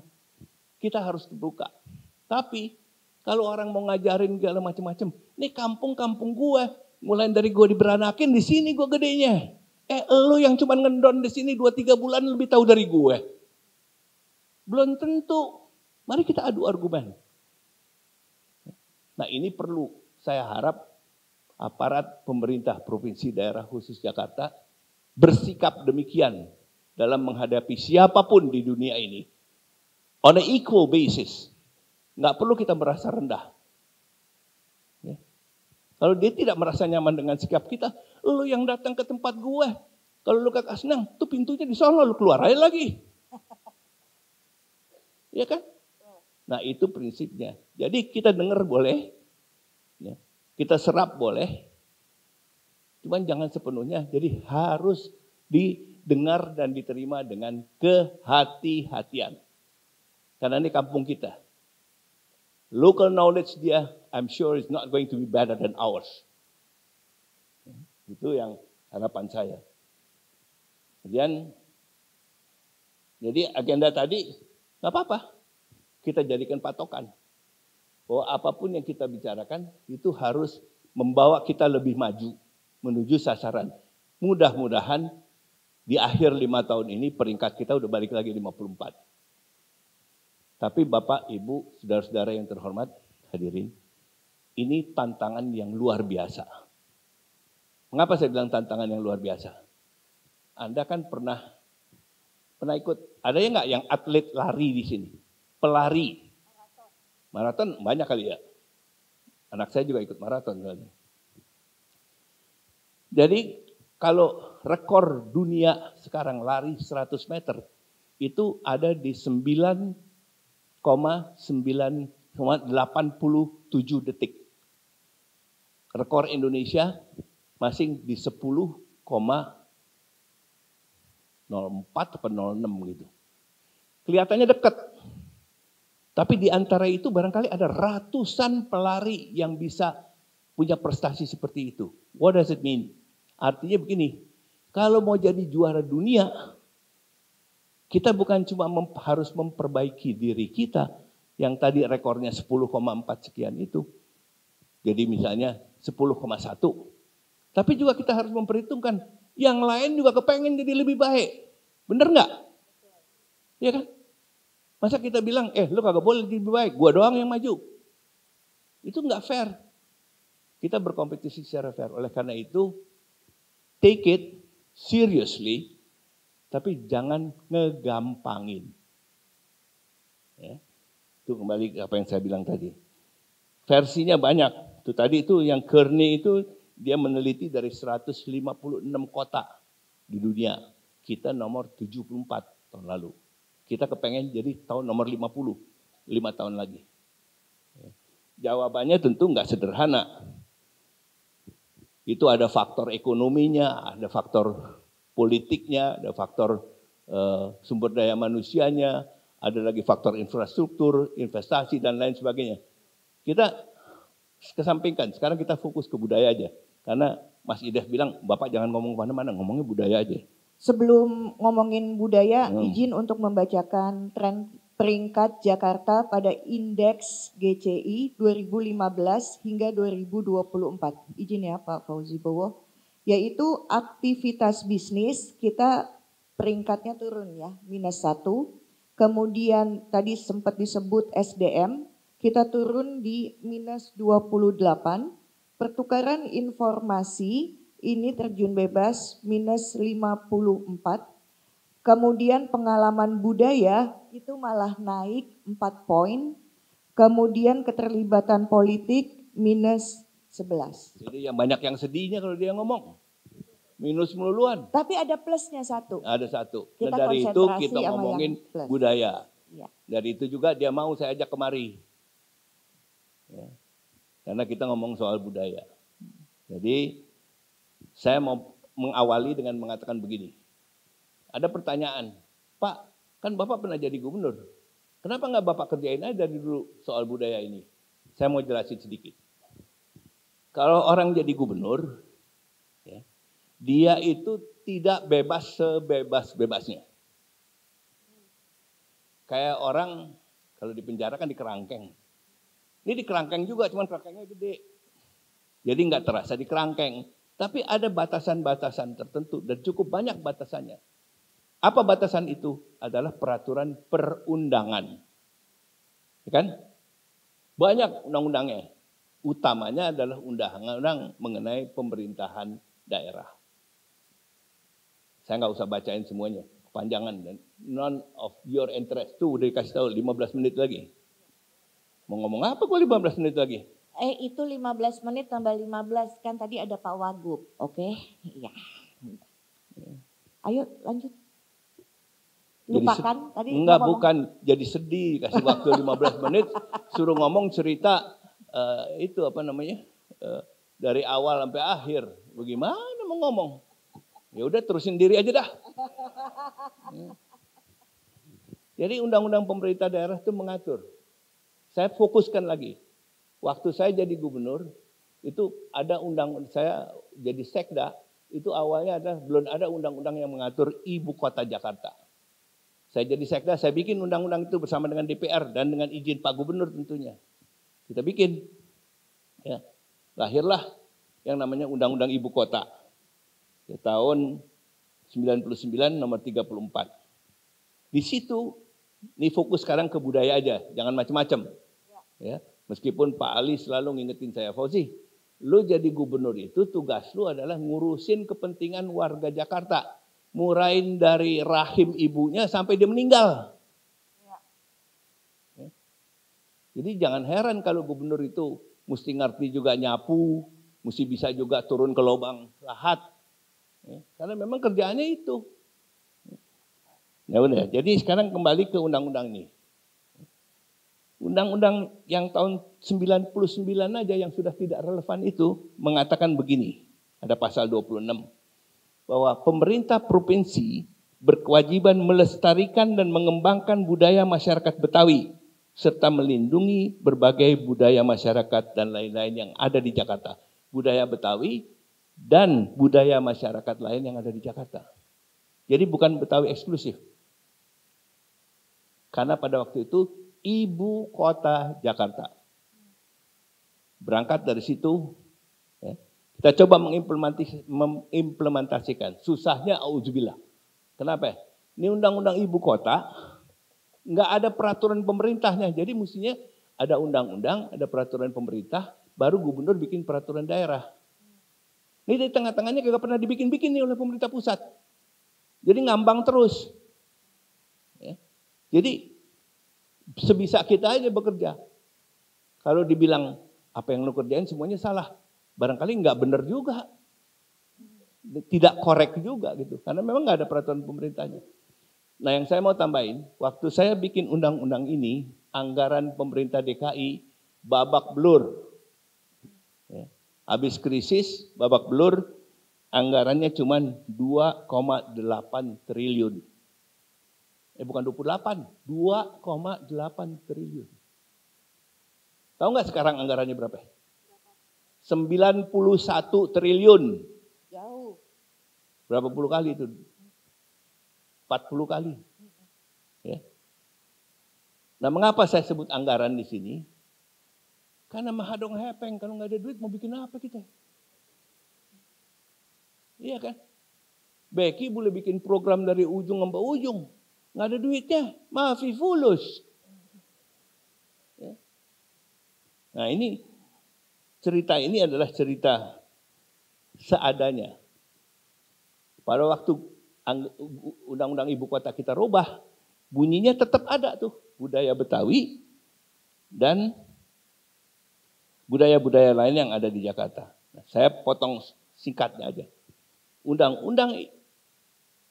kita harus terbuka. Tapi kalau orang mau ngajarin segala macam-macam, ini kampung-kampung gue, mulai dari gue diberanakin, di sini gue gedenya. Lo yang cuma ngendon di sini 2-3 bulan lebih tahu dari gue. Belum tentu. Mari kita adu argumen. Nah ini perlu, saya harap aparat pemerintah provinsi daerah khusus Jakarta bersikap demikian dalam menghadapi siapapun di dunia ini. On a equal basis. Nggak perlu kita merasa rendah. Ya. Kalau dia tidak merasa nyaman dengan sikap kita, lu yang datang ke tempat gue, kalau lu kagak senang, tuh pintunya di sana, lu keluar aja lagi. Ya kan? Nah itu prinsipnya. Jadi kita dengar boleh, ya. Kita serap boleh, cuman jangan sepenuhnya. Jadi harus didengar dan diterima dengan kehati-hatian. Karena ini kampung kita. Local knowledge dia, I'm sure is not going to be better than ours. Itu yang harapan saya. Kemudian, jadi agenda tadi nggak apa-apa. Kita jadikan patokan. Bahwa apapun yang kita bicarakan itu harus membawa kita lebih maju menuju sasaran. Mudah-mudahan di akhir 5 tahun ini peringkat kita udah balik lagi 54. Tapi Bapak, Ibu, saudara-saudara yang terhormat, hadirin, ini tantangan yang luar biasa. Mengapa saya bilang tantangan yang luar biasa? Anda kan pernah ikut, ada ya nggak yang atlet lari di sini? Pelari. Maraton banyak kali ya. Anak saya juga ikut maraton. Jadi kalau rekor dunia sekarang lari 100 meter, itu ada di 9,87 detik. Rekor Indonesia masing di 10,04 atau 06 gitu. Kelihatannya dekat. Tapi di antara itu barangkali ada ratusan pelari yang bisa punya prestasi seperti itu. What does it mean? Artinya begini, kalau mau jadi juara dunia, kita bukan cuma harus memperbaiki diri kita, yang tadi rekornya 10,4 sekian itu. Jadi misalnya 10,1. Tapi juga kita harus memperhitungkan, yang lain juga kepengen jadi lebih baik. Bener nggak? Iya kan? Masa kita bilang, lu kagak boleh jadi lebih baik, gua doang yang maju. Itu nggak fair. Kita berkompetisi secara fair. Oleh karena itu, take it seriously, tapi jangan ngegampangin. Ya. Itu kembali ke apa yang saya bilang tadi. Versinya banyak. Itu tadi itu yang Kearney itu dia meneliti dari 156 kota di dunia. Kita nomor 74 tahun lalu. Kita kepengen jadi tahun nomor 50, 5 tahun lagi. Jawabannya tentu nggak sederhana. Itu ada faktor ekonominya, ada faktor politiknya, ada faktor sumber daya manusianya, ada lagi faktor infrastruktur, investasi, dan lain sebagainya. Kita kesampingkan, sekarang kita fokus ke budaya aja. Karena Mas Idef bilang, Bapak jangan ngomong kemana-mana, ngomongnya budaya aja. Sebelum ngomongin budaya, izin untuk membacakan tren peringkat Jakarta pada Indeks GCI 2015 hingga 2024. Izin ya Pak Fauzi Bowo. Yaitu aktivitas bisnis kita peringkatnya turun ya, -1. Kemudian tadi sempat disebut SDM, kita turun di -28. Pertukaran informasi ini terjun bebas -54. Kemudian pengalaman budaya itu malah naik 4 poin. Kemudian keterlibatan politik -11. Jadi yang banyak yang sedihnya kalau dia ngomong. Minus meluluan. Tapi ada plusnya satu. Ada satu. Dan Kita dari itu konsentrasi kita sama ngomongin yang plus. budaya. Ya. Dari itu juga dia mau saya ajak kemari. Ya. Karena kita ngomong soal budaya. Jadi saya mau mengawali dengan mengatakan begini. Ada pertanyaan, Pak, kan Bapak pernah jadi gubernur. Kenapa nggak Bapak kerjain aja dari dulu soal budaya ini? Saya mau jelasin sedikit. Kalau orang jadi gubernur, ya, dia itu tidak bebas sebebas-bebasnya. Kayak orang kalau di penjara kan di kerangkeng. Ini di kerangkeng juga, cuman kerangkengnya gede. Jadi nggak terasa di kerangkeng. Tapi ada batasan-batasan tertentu dan cukup banyak batasannya. Apa batasan itu? Adalah peraturan perundangan. Ya kan? Banyak undang-undangnya. Utamanya adalah undang-undang mengenai pemerintahan daerah. Saya nggak usah bacain semuanya. Kepanjangan dan none of your interest. Tuh udah dikasih tahu 15 menit lagi. Mau ngomong apa kok 15 menit lagi? Itu 15 menit tambah 15 kan tadi ada Pak Wagub. Oke, iya. Ayo lanjut. Lupakan tadi. Enggak, bukan. Jadi sedih kasih waktu 15 menit. Suruh ngomong cerita itu apa namanya. Dari awal sampai akhir. Bagaimana mau ngomong? Ya udah terusin diri aja dah. Jadi undang-undang pemerintah daerah itu mengatur. Saya fokuskan lagi. Waktu saya jadi gubernur, itu ada saya jadi sekda, itu awalnya belum ada undang-undang yang mengatur ibu kota Jakarta. Saya jadi sekda, saya bikin undang-undang itu bersama dengan DPR dan dengan izin Pak Gubernur tentunya. Kita bikin. Ya. Lahirlah yang namanya Undang-Undang Ibu Kota. Ya, tahun 99 nomor 34. Di situ, ini fokus sekarang ke budaya aja, jangan macam-macam. Ya. Meskipun Pak Ali selalu ngingetin saya, Fauzi, lu jadi gubernur itu tugas lu adalah ngurusin kepentingan warga Jakarta. Murain dari rahim ibunya sampai dia meninggal. Ya. Jadi jangan heran kalau gubernur itu mesti ngerti juga nyapu, mesti bisa juga turun ke lubang lahat. Ya. Karena memang kerjaannya itu. Ya udah, jadi sekarang kembali ke undang-undang ini. Undang-undang yang tahun 99 aja yang sudah tidak relevan itu mengatakan begini. Ada pasal 26. Bahwa pemerintah provinsi berkewajiban melestarikan dan mengembangkan budaya masyarakat Betawi. Serta melindungi berbagai budaya masyarakat dan lain-lain yang ada di Jakarta. Budaya Betawi dan budaya masyarakat lain yang ada di Jakarta. Jadi bukan Betawi eksklusif. Karena pada waktu itu ibu kota Jakarta. Berangkat dari situ, ya, kita coba mengimplementasikan. Susahnya auzubillah. Kenapa? Ini undang-undang ibu kota, nggak ada peraturan pemerintahnya. Jadi mestinya ada undang-undang, ada peraturan pemerintah, baru gubernur bikin peraturan daerah. Ini di tengah-tengahnya nggak pernah dibikin-bikin nih oleh pemerintah pusat. Jadi ngambang terus. Ya. Jadi sebisa kita aja bekerja. Kalau dibilang apa yang lu kerjain semuanya salah. Barangkali nggak benar juga. Tidak korek juga gitu. Karena memang nggak ada peraturan pemerintahnya. Nah yang saya mau tambahin, waktu saya bikin undang-undang ini, anggaran pemerintah DKI babak belur. Ya. Habis krisis, babak belur, anggarannya cuma 2,8 triliun. Bukan 28, 2,8 triliun. Tahu nggak sekarang anggarannya berapa? 91 triliun. Jauh. Berapa puluh kali itu? 40 kali. Ya. Nah, mengapa saya sebut anggaran di sini? Karena mahadong hepeng, kalau nggak ada duit mau bikin apa kita? Iya kan? Becky boleh bikin program dari ujung sampai ujung. Nggak ada duitnya, maafi fulus. Ya. Nah ini, cerita ini adalah cerita seadanya. Pada waktu undang-undang ibu kota kita rubah, bunyinya tetap ada tuh. Budaya Betawi dan budaya-budaya lain yang ada di Jakarta. Nah, saya potong singkatnya aja. Undang-undang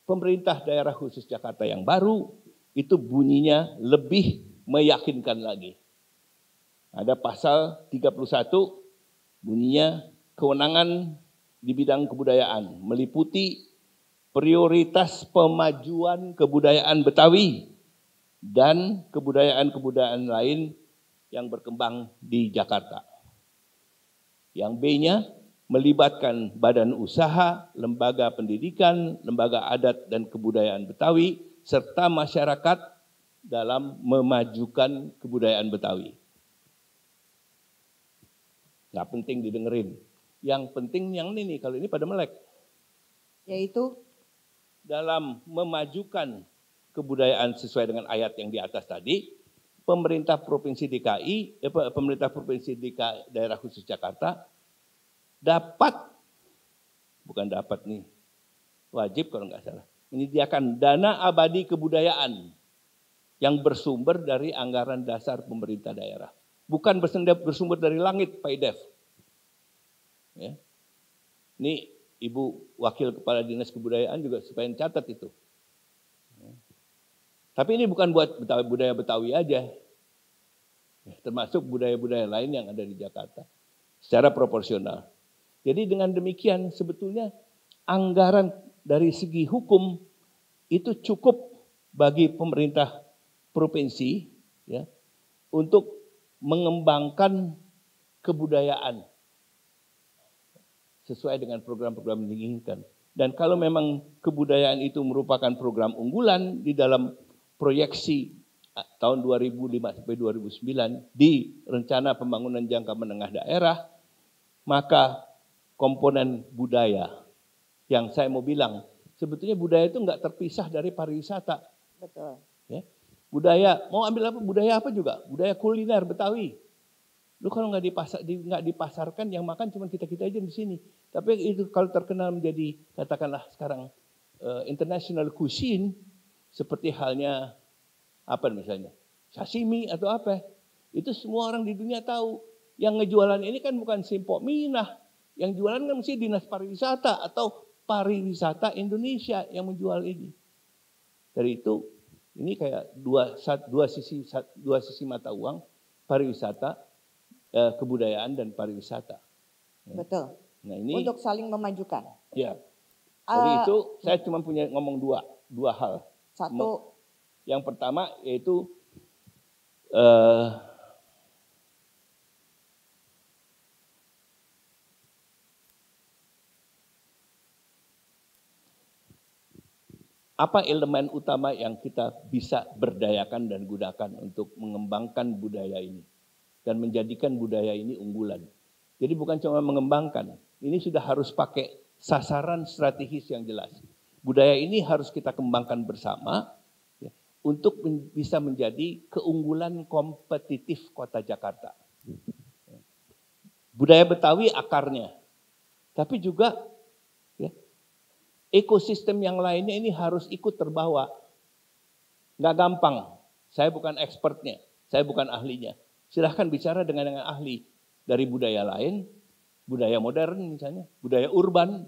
pemerintah daerah khusus Jakarta yang baru itu bunyinya lebih meyakinkan lagi. Ada pasal 31 bunyinya kewenangan di bidang kebudayaan meliputi prioritas pemajuan kebudayaan Betawi dan kebudayaan-kebudayaan lain yang berkembang di Jakarta. Yang B-nya melibatkan badan usaha, lembaga pendidikan, lembaga adat dan kebudayaan Betawi, serta masyarakat dalam memajukan kebudayaan Betawi. Nggak penting didengerin. Yang penting yang ini, kalau ini pada melek. Yaitu? Dalam memajukan kebudayaan sesuai dengan ayat yang di atas tadi, pemerintah Provinsi DKI, pemerintah Provinsi DKI daerah khusus Jakarta dapat, bukan dapat nih, wajib kalau nggak salah, menyediakan dana abadi kebudayaan yang bersumber dari anggaran dasar pemerintah daerah. Bukan bersumber dari langit, Pak Idef. Ya. Ini Ibu Wakil Kepala Dinas Kebudayaan juga supaya catat itu. Ya. Tapi ini bukan buat budaya Betawi aja. Ya, termasuk budaya-budaya lain yang ada di Jakarta. Secara proporsional. Jadi dengan demikian sebetulnya anggaran dari segi hukum itu cukup bagi pemerintah provinsi ya, untuk mengembangkan kebudayaan sesuai dengan program-program yang diinginkan. Dan kalau memang kebudayaan itu merupakan program unggulan di dalam proyeksi tahun 2005 sampai 2009 di Rencana Pembangunan Jangka Menengah Daerah, maka komponen budaya yang saya mau bilang, sebetulnya budaya itu nggak terpisah dari pariwisata. Betul. Ya. Budaya, mau ambil apa? Budaya apa juga? Budaya kuliner Betawi. Lu kalau nggak dipasarkan, yang makan cuma kita-kita aja di sini. Tapi itu kalau terkenal menjadi, katakanlah sekarang international cuisine, seperti halnya apa misalnya, sashimi atau apa, itu semua orang di dunia tahu. Yang ngejualan ini kan bukan Simpok Minah, yang jualan kan mesti Dinas Pariwisata atau Pariwisata Indonesia yang menjual ini. Dari itu, ini kayak dua sisi mata uang, pariwisata, kebudayaan dan pariwisata. Betul. Nah ini untuk saling memajukan. Ya. Dari itu saya cuma punya ngomong dua hal. Satu. Yang pertama yaitu apa elemen utama yang kita bisa berdayakan dan gunakan untuk mengembangkan budaya ini dan menjadikan budaya ini unggulan. Jadi bukan cuma mengembangkan, ini sudah harus pakai sasaran strategis yang jelas. Budaya ini harus kita kembangkan bersama ya, untuk bisa menjadi keunggulan kompetitif kota Jakarta. Budaya Betawi akarnya, tapi juga ya, ekosistem yang lainnya ini harus ikut terbawa. Nggak gampang, saya bukan expertnya, saya bukan ahlinya. Silahkan bicara dengan ahli dari budaya lain, budaya modern misalnya, budaya urban,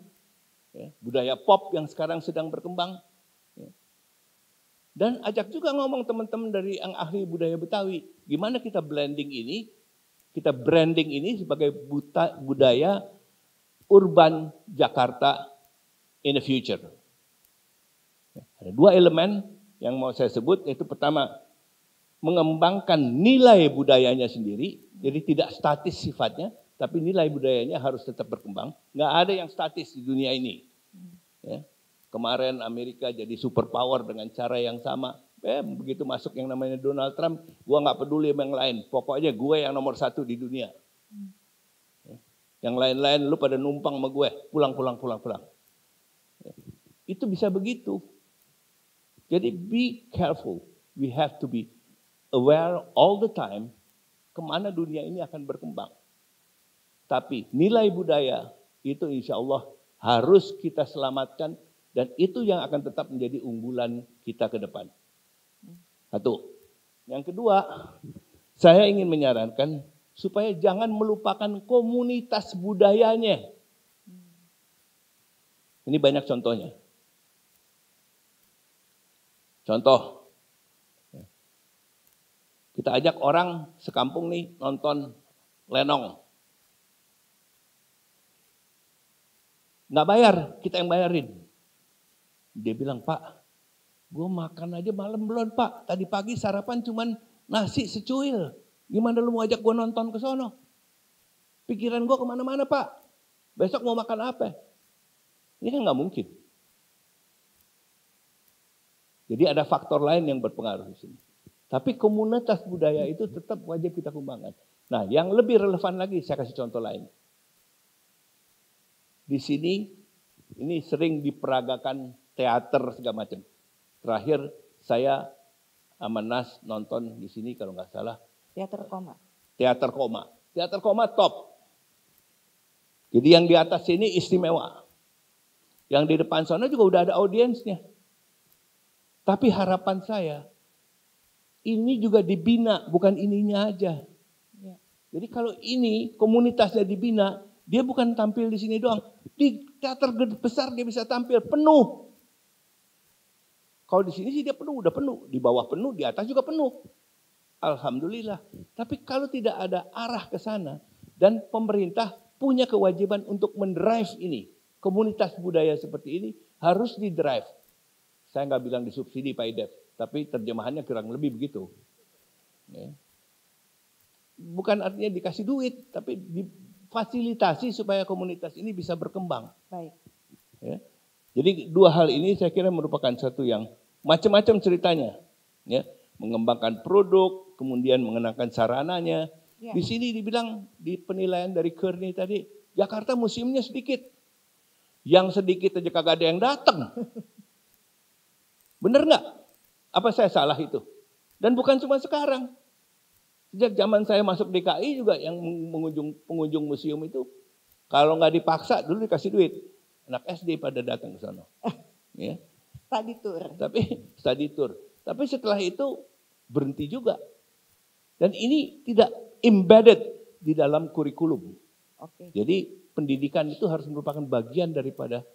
ya, budaya pop yang sekarang sedang berkembang. Ya. Dan ajak juga ngomong teman-teman dari yang ahli budaya Betawi, gimana kita blending ini, kita branding ini sebagai budaya urban Jakarta in the future. Ada dua elemen yang mau saya sebut, yaitu pertama, mengembangkan nilai budayanya sendiri, jadi tidak statis sifatnya, tapi nilai budayanya harus tetap berkembang. Nggak ada yang statis di dunia ini. Ya. Kemarin Amerika jadi superpower dengan cara yang sama. Begitu masuk yang namanya Donald Trump, gue nggak peduli sama yang lain. Pokoknya gue yang nomor 1 di dunia. Ya. Yang lain-lain lu pada numpang sama gue, pulang. Ya. Itu bisa begitu. Jadi be careful. We have to be aware all the time kemana dunia ini akan berkembang. Tapi nilai budaya itu insya Allah harus kita selamatkan dan itu yang akan tetap menjadi unggulan kita ke depan. Satu. Yang kedua, saya ingin menyarankan supaya jangan melupakan komunitas budayanya. Ini banyak contohnya. Contoh, kita ajak orang sekampung nih nonton lenong. Nggak bayar, kita yang bayarin. Dia bilang, Pak, gue makan aja malam belum Pak. Tadi pagi sarapan cuman nasi secuil. Gimana lu mau ajak gue nonton ke sono? Pikiran gue kemana-mana Pak. Besok mau makan apa? Ini kan nggak mungkin. Jadi ada faktor lain yang berpengaruh di sini. Tapi komunitas budaya itu tetap wajib kita kembangkan. Nah, yang lebih relevan lagi, saya kasih contoh lain. Di sini, ini sering diperagakan teater segala macam. Terakhir, saya sama Nas nonton di sini kalau nggak salah. Teater Koma. Teater Koma. Teater Koma top. Jadi yang di atas sini istimewa. Yang di depan sana juga udah ada audiensnya. Tapi harapan saya, ini juga dibina, bukan ininya aja. Ya. Jadi kalau ini komunitasnya dibina, dia bukan tampil di sini doang. Di teater besar dia bisa tampil penuh. Kalau di sini sih dia penuh, udah penuh. Di bawah penuh, di atas juga penuh. Alhamdulillah. Tapi kalau tidak ada arah ke sana, dan pemerintah punya kewajiban untuk mendrive ini. Komunitas budaya seperti ini harus didrive. Saya nggak bilang disubsidi Pak Idef, tapi terjemahannya kurang lebih begitu. Ya. Bukan artinya dikasih duit, tapi difasilitasi supaya komunitas ini bisa berkembang. Baik. Ya. Jadi dua hal ini saya kira merupakan satu yang macam-macam ceritanya. Ya. Mengembangkan produk, kemudian mengenakan sarananya. Ya. Di sini dibilang di penilaian dari Kearney tadi, Jakarta museumnya sedikit. Yang sedikit aja kagak ada yang datang. Bener nggak? Apa saya salah itu? Dan bukan cuma sekarang. Sejak zaman saya masuk DKI juga yang pengunjung museum itu, kalau nggak dipaksa dulu dikasih duit. Anak SD pada datang ke sana. Ya. Study tour. Tapi setelah itu berhenti juga. Dan ini tidak embedded di dalam kurikulum. Oke. Jadi pendidikan itu harus merupakan bagian daripada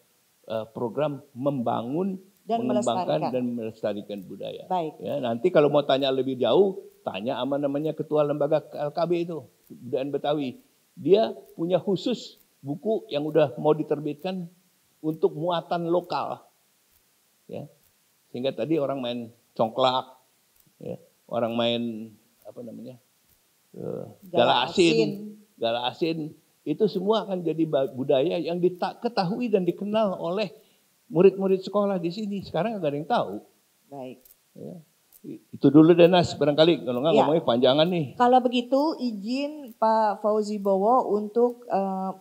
program membangun, mengembangkan dan melestarikan budaya. Baik. Ya, nanti kalau mau tanya lebih jauh, tanya sama namanya ketua lembaga LKB itu, Kebudayaan Betawi. Dia punya khusus buku yang udah mau diterbitkan untuk muatan lokal. Ya. Sehingga tadi orang main congklak, ya, orang main apa namanya? Gala asin, itu semua akan jadi budaya yang diketahui dan dikenal oleh murid-murid sekolah di sini. Sekarang nggak ada yang tahu. Baik. Ya. Itu dulu deh Nas, barangkali kalau nggak ngomongnya panjangan nih. Kalau begitu izin Pak Fauzi Bowo untuk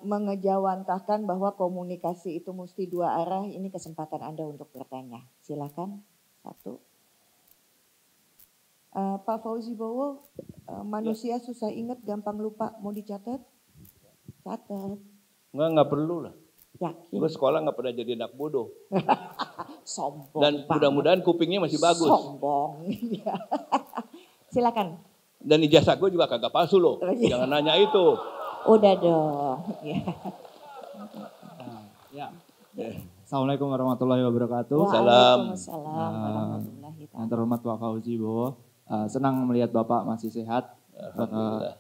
mengejawantahkan bahwa komunikasi itu mesti dua arah. Ini kesempatan Anda untuk bertanya. Silakan. Satu. Pak Fauzi Bowo, manusia susah ingat, gampang lupa. Mau dicatat? Catat. Nggak perlu lah. Yakin. Gue sekolah nggak pernah jadi anak bodoh. Sombong. Dan mudah-mudahan kupingnya masih bagus. Sombong. Silakan. Dan ijazah gue juga kagak palsu loh. Jangan nanya itu. Udah dong. Ya. Assalamualaikum warahmatullahi wabarakatuh. Waalaikumsalam warahmatullahi wabarakatuh. Yang terhormat Pak Fauzi Bowo. Senang melihat Bapak masih sehat. Alhamdulillah.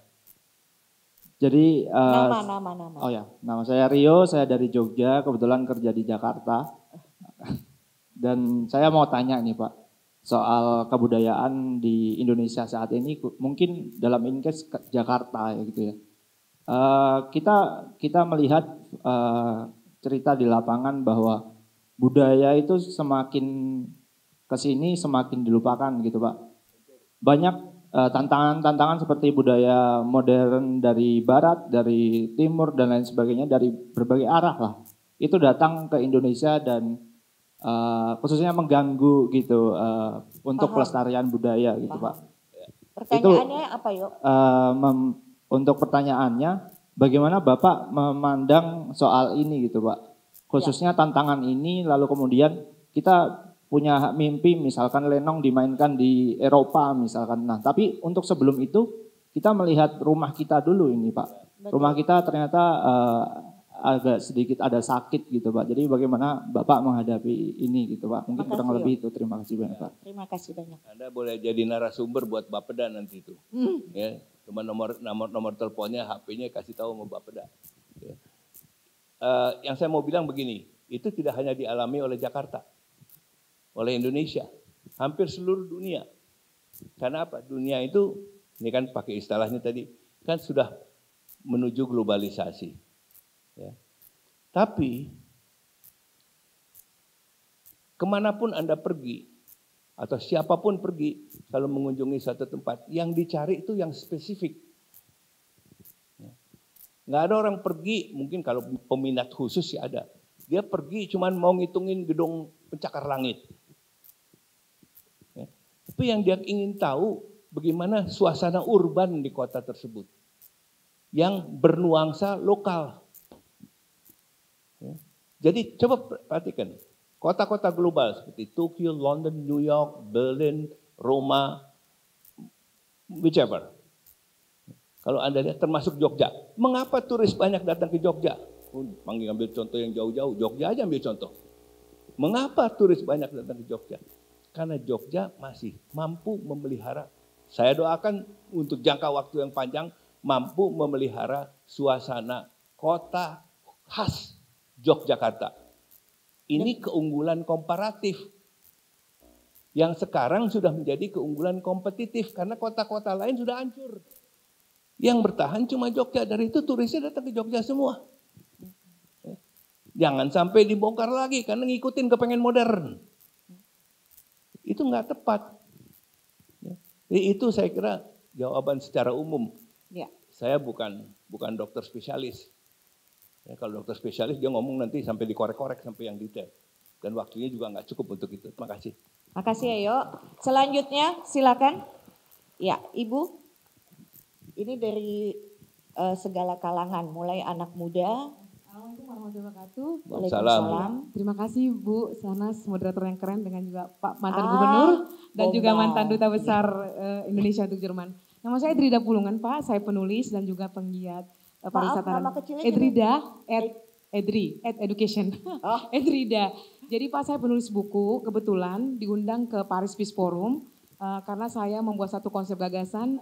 Jadi Nama. oh ya, nama saya Rio, saya dari Jogja, kebetulan kerja di Jakarta. Dan saya mau tanya nih Pak, soal kebudayaan di Indonesia saat ini, mungkin dalam case Jakarta ya gitu ya. Kita melihat cerita di lapangan bahwa budaya itu semakin kesini semakin dilupakan gitu Pak. Banyak tantangan-tantangan seperti budaya modern dari barat, dari timur dan lain sebagainya dari berbagai arah lah. Itu datang ke Indonesia dan khususnya mengganggu gitu untuk pelestarian budaya gitu Pak. Pertanyaannya apa yuk? Untuk pertanyaannya, bagaimana Bapak memandang soal ini gitu Pak? Khususnya tantangan ini lalu kemudian kita punya mimpi misalkan Lenong dimainkan di Eropa misalkan. Nah tapi untuk sebelum itu kita melihat rumah kita dulu ini Pak. Betul. Rumah kita ternyata agak sedikit ada sakit gitu Pak. Jadi bagaimana Bapak menghadapi ini gitu Pak. Mungkin kurang lebih itu. Terima kasih banyak Pak. Terima kasih banyak. Anda boleh jadi narasumber buat Bapeda nanti itu. Ya, cuma nomor teleponnya, HP-nya kasih tahu sama Bapeda. Ya. Yang saya mau bilang begini, itu tidak hanya dialami oleh Jakarta, oleh Indonesia, hampir seluruh dunia. Karena apa? Dunia itu, ini kan pakai istilahnya tadi, kan sudah menuju globalisasi. Ya. Tapi, kemanapun Anda pergi, atau siapapun pergi, kalau mengunjungi satu tempat, yang dicari itu yang spesifik. Nggak ada orang pergi, mungkin kalau peminat khusus ya ada. Dia pergi cuman mau ngitungin gedung pencakar langit. Ya. Tapi yang dia ingin tahu bagaimana suasana urban di kota tersebut. Yang bernuansa lokal. Ya. Jadi coba perhatikan. Kota-kota global seperti Tokyo, London, New York, Berlin, Roma, whichever. Kalau Anda lihat termasuk Jogja. Mengapa turis banyak datang ke Jogja? Panggil ambil contoh yang jauh-jauh. Jogja aja ambil contoh. Mengapa turis banyak datang ke Jogja? Karena Jogja masih mampu memelihara. Saya doakan untuk jangka waktu yang panjang. Mampu memelihara suasana kota khas Yogyakarta. Ini keunggulan komparatif. Yang sekarang sudah menjadi keunggulan kompetitif. Karena kota-kota lain sudah hancur. Yang bertahan cuma Jogja. Dari itu turisnya datang ke Jogja semua. Jangan sampai dibongkar lagi karena ngikutin kepengen modern. Itu nggak tepat. Jadi itu saya kira jawaban secara umum. Ya. Saya bukan dokter spesialis. Ya, kalau dokter spesialis dia ngomong nanti sampai dikorek-korek sampai yang detail. Dan waktunya juga nggak cukup untuk itu. Terima kasih. Makasih ya Yo. Selanjutnya silakan. Ya Ibu. Ini dari segala kalangan, mulai anak muda. Assalamualaikum warahmatullahi wabarakatuh. Waalaikumsalam. Terima kasih Bu Sanas, moderator yang keren dengan juga Pak mantan gubernur dan juga mantan duta besar Indonesia untuk Jerman. Nama saya Edrida Pulungan Pak, saya penulis dan juga penggiat pariwisata. Nama kecilnya Edrida, Edri, Education. Edrida. Jadi Pak saya penulis buku, kebetulan diundang ke Paris Peace Forum karena saya membuat satu konsep gagasan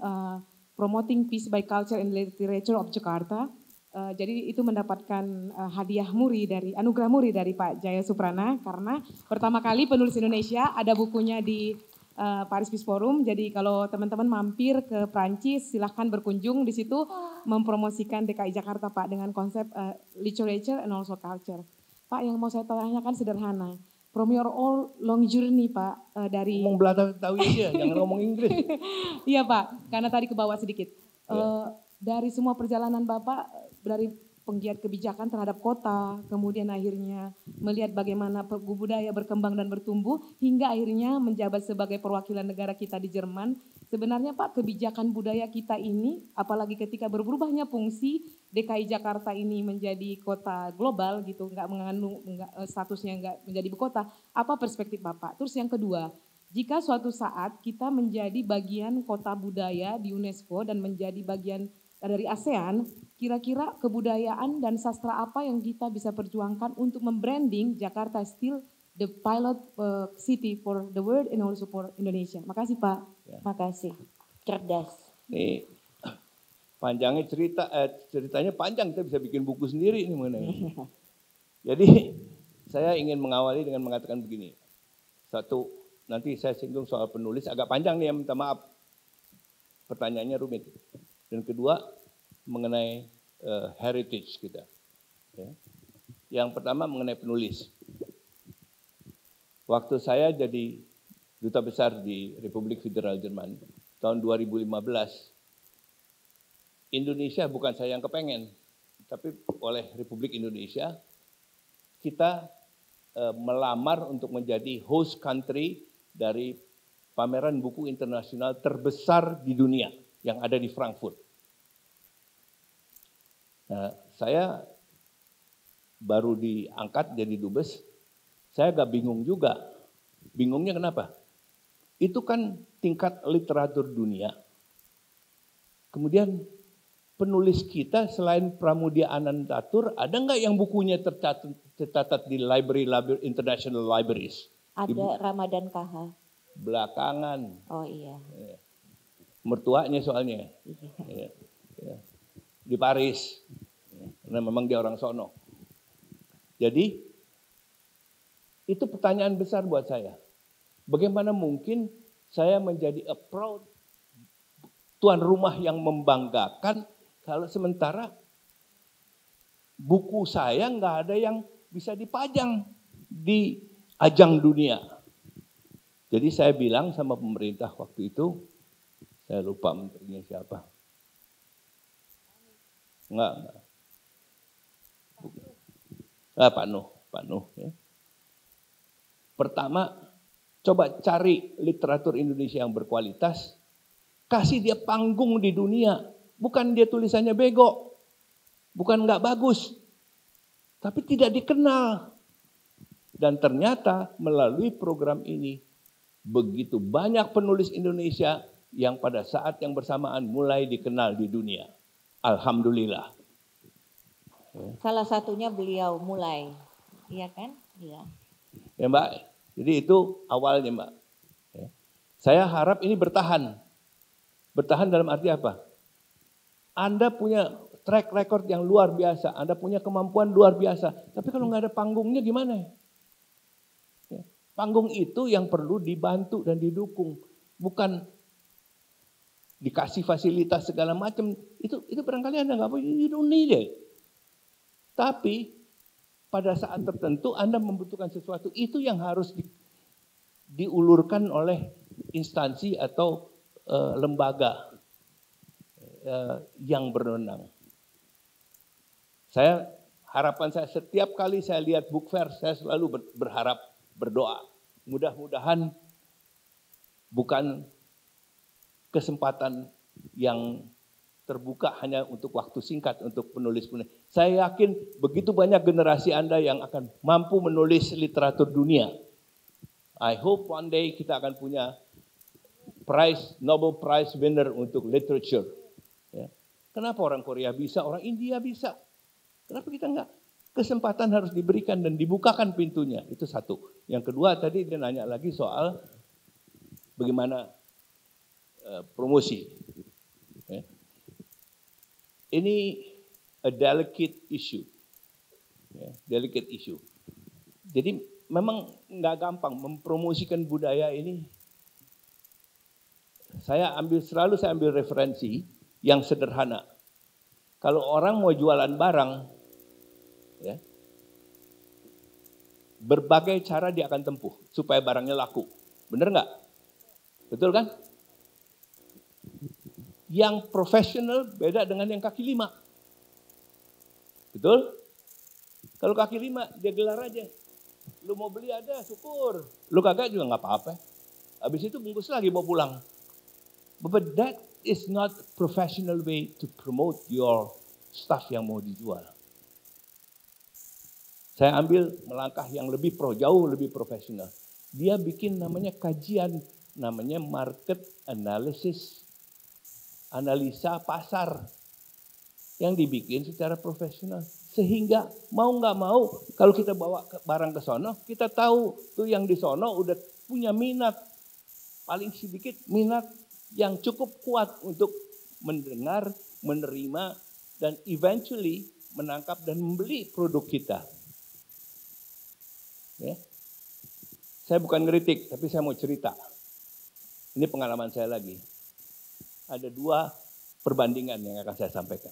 Promoting Peace by Culture and Literature of Jakarta. Jadi itu mendapatkan hadiah muri dari anugerah muri dari Pak Jaya Suprana karena pertama kali penulis Indonesia ada bukunya di Paris Peace Forum. Jadi kalau teman-teman mampir ke Prancis silahkan berkunjung di situ mempromosikan DKI Jakarta Pak dengan konsep literature and also culture. Pak yang mau saya tanyakan sederhana. From your all long journey Pak dari ngomong Betawi aja, jangan ngomong Inggris. Iya Pak, karena tadi ke bawah sedikit. Dari semua perjalanan Bapak dari penggiat kebijakan terhadap kota, kemudian akhirnya melihat bagaimana budaya berkembang dan bertumbuh hingga akhirnya menjabat sebagai perwakilan negara kita di Jerman. Sebenarnya Pak kebijakan budaya kita ini apalagi ketika berubahnya fungsi DKI Jakarta ini menjadi kota global gitu, statusnya nggak menjadi ibu kota. Apa perspektif Bapak? Terus yang kedua, jika suatu saat kita menjadi bagian kota budaya di UNESCO dan menjadi bagian dari ASEAN, kira-kira kebudayaan dan sastra apa yang kita bisa perjuangkan untuk membranding Jakarta still the pilot city for the world and also for Indonesia. Makasih Pak. Makasih. Cerdas. Nih, Panjangnya ceritanya panjang, kita bisa bikin buku sendiri ini mengenai ini. Jadi saya ingin mengawali dengan mengatakan begini. Satu, nanti saya singgung soal penulis, agak panjang nih ya, minta maaf. Pertanyaannya rumit. Dan kedua, mengenai heritage kita. Ya. Yang pertama mengenai penulis. Waktu saya jadi duta besar di Republik Federal Jerman, tahun 2015, Indonesia bukan saya yang kepengen, tapi oleh Republik Indonesia, kita melamar untuk menjadi host country dari pameran buku internasional terbesar di dunia yang ada di Frankfurt. Nah, saya baru diangkat jadi dubes, saya agak bingung juga. Bingungnya kenapa? Itu kan tingkat literatur dunia. Kemudian penulis kita selain Pramudia Anantatur, ada nggak yang bukunya tercatat di international libraries? Ada Ramadan KH. Belakangan. Oh iya. Mertuanya soalnya. Iya. Di Paris. Karena memang dia orang sono. Jadi itu pertanyaan besar buat saya. Bagaimana mungkin saya menjadi a proud tuan rumah yang membanggakan kalau sementara buku saya nggak ada yang bisa dipajang di ajang dunia. Jadi saya bilang sama pemerintah waktu itu, saya lupa menterinya siapa. Enggak. Pak Nuh. Ya. Pertama, coba cari literatur Indonesia yang berkualitas, kasih dia panggung di dunia. Bukan dia tulisannya bego, bukan nggak bagus, tapi tidak dikenal. Dan ternyata melalui program ini, begitu banyak penulis Indonesia yang pada saat yang bersamaan mulai dikenal di dunia. Alhamdulillah. Salah satunya beliau mulai, iya kan? Iya. Ya Mbak, jadi itu awalnya Mbak. Ya. Saya harap ini bertahan. Bertahan dalam arti apa? Anda punya track record yang luar biasa, Anda punya kemampuan luar biasa. Tapi kalau nggak ada panggungnya gimana? Ya. Panggung itu yang perlu dibantu dan didukung, bukan dikasih fasilitas segala macam. Itu barangkali Anda nggak punya, you don't need it. Tapi pada saat tertentu Anda membutuhkan sesuatu, itu yang harus diulurkan oleh instansi atau lembaga yang berwenang. Harapan saya setiap kali saya lihat book fair, saya selalu berharap, berdoa. Mudah-mudahan bukan kesempatan yang terbuka hanya untuk waktu singkat untuk penulis-penulis. Saya yakin begitu banyak generasi Anda yang akan mampu menulis literatur dunia. I hope one day kita akan punya Nobel Prize winner untuk literature. Ya. Kenapa orang Korea bisa, orang India bisa? Kenapa kita enggak? Kesempatan harus diberikan dan dibukakan pintunya. Itu satu. Yang kedua tadi dia nanya lagi soal bagaimana promosi. Ya. Ini a delicate issue. Ya, delicate issue. Jadi memang nggak gampang mempromosikan budaya ini. Saya ambil referensi yang sederhana. Kalau orang mau jualan barang, ya, berbagai cara dia akan tempuh supaya barangnya laku. Bener nggak? Betul kan? Yang profesional beda dengan yang kaki lima. Betul? Kalau kaki lima, dia gelar aja. Lu mau beli ada, syukur. Lu kagak juga nggak apa-apa. Habis itu bungkus lagi mau pulang. But that is not professional way to promote your stuff yang mau dijual. Saya ambil melangkah yang jauh lebih profesional. Dia bikin namanya kajian, namanya market analysis. Analisa pasar yang dibikin secara profesional. Sehingga mau nggak mau, kalau kita bawa barang ke sono, kita tahu tuh yang di sono udah punya minat. Paling sedikit minat yang cukup kuat untuk mendengar menerima, dan eventually menangkap dan membeli produk kita. Ya. Saya bukan ngeritik, tapi saya mau cerita. Ini pengalaman saya lagi. Ada 2 perbandingan yang akan saya sampaikan.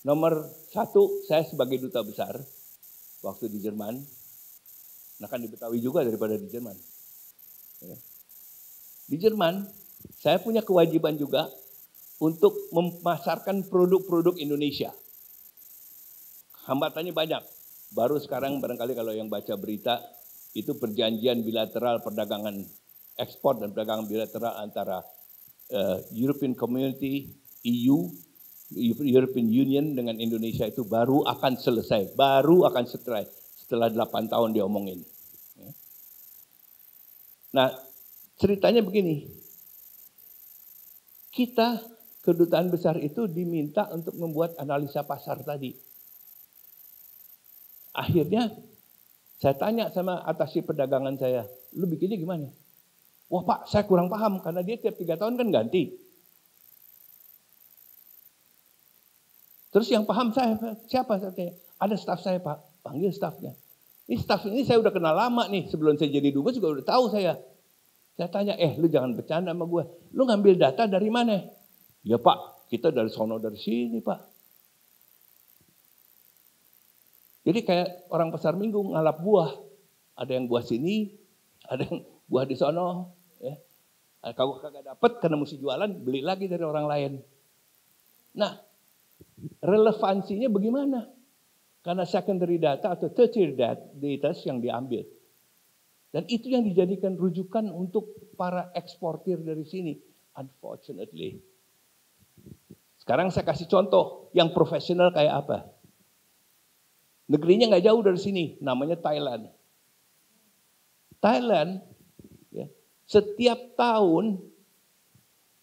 Nomor 1, saya sebagai duta besar waktu di Jerman. Nah kan di Betawi juga daripada di Jerman. Ya. Di Jerman, saya punya kewajiban juga untuk memasarkan produk-produk Indonesia. Hambatannya banyak. Baru sekarang barangkali kalau yang baca berita, itu perjanjian bilateral perdagangan ekspor dan perdagangan bilateral antara European Community, EU, European Union dengan Indonesia itu baru akan selesai. Baru akan setelah 8 tahun diomongin. Nah, ceritanya begini. Kita, kedutaan besar itu diminta untuk membuat analisa pasar tadi. Akhirnya saya tanya sama atasi perdagangan saya, lu bikinnya gimana? Wah Pak, saya kurang paham karena dia tiap 3 tahun kan ganti. Terus yang paham saya, siapa? Saya tanya, ada staf saya Pak, panggil stafnya. Ini staf ini saya udah kenal lama nih, sebelum saya jadi dubes juga udah tahu saya. Saya tanya, lu jangan bercanda sama gue, lu ngambil data dari mana? Ya Pak, kita dari sono dari sini Pak. Jadi kayak orang pasar minggu ngalap buah. Ada yang buah sini, ada yang buah di sono. Ya. Kalau kagak dapet karena mesti jualan, beli lagi dari orang lain. Nah, relevansinya bagaimana? Karena secondary data atau tertiary data yang diambil. Dan itu yang dijadikan rujukan untuk para eksportir dari sini. Unfortunately. Sekarang saya kasih contoh yang profesional kayak apa. Negerinya nggak jauh dari sini, namanya Thailand. Thailand ya, setiap tahun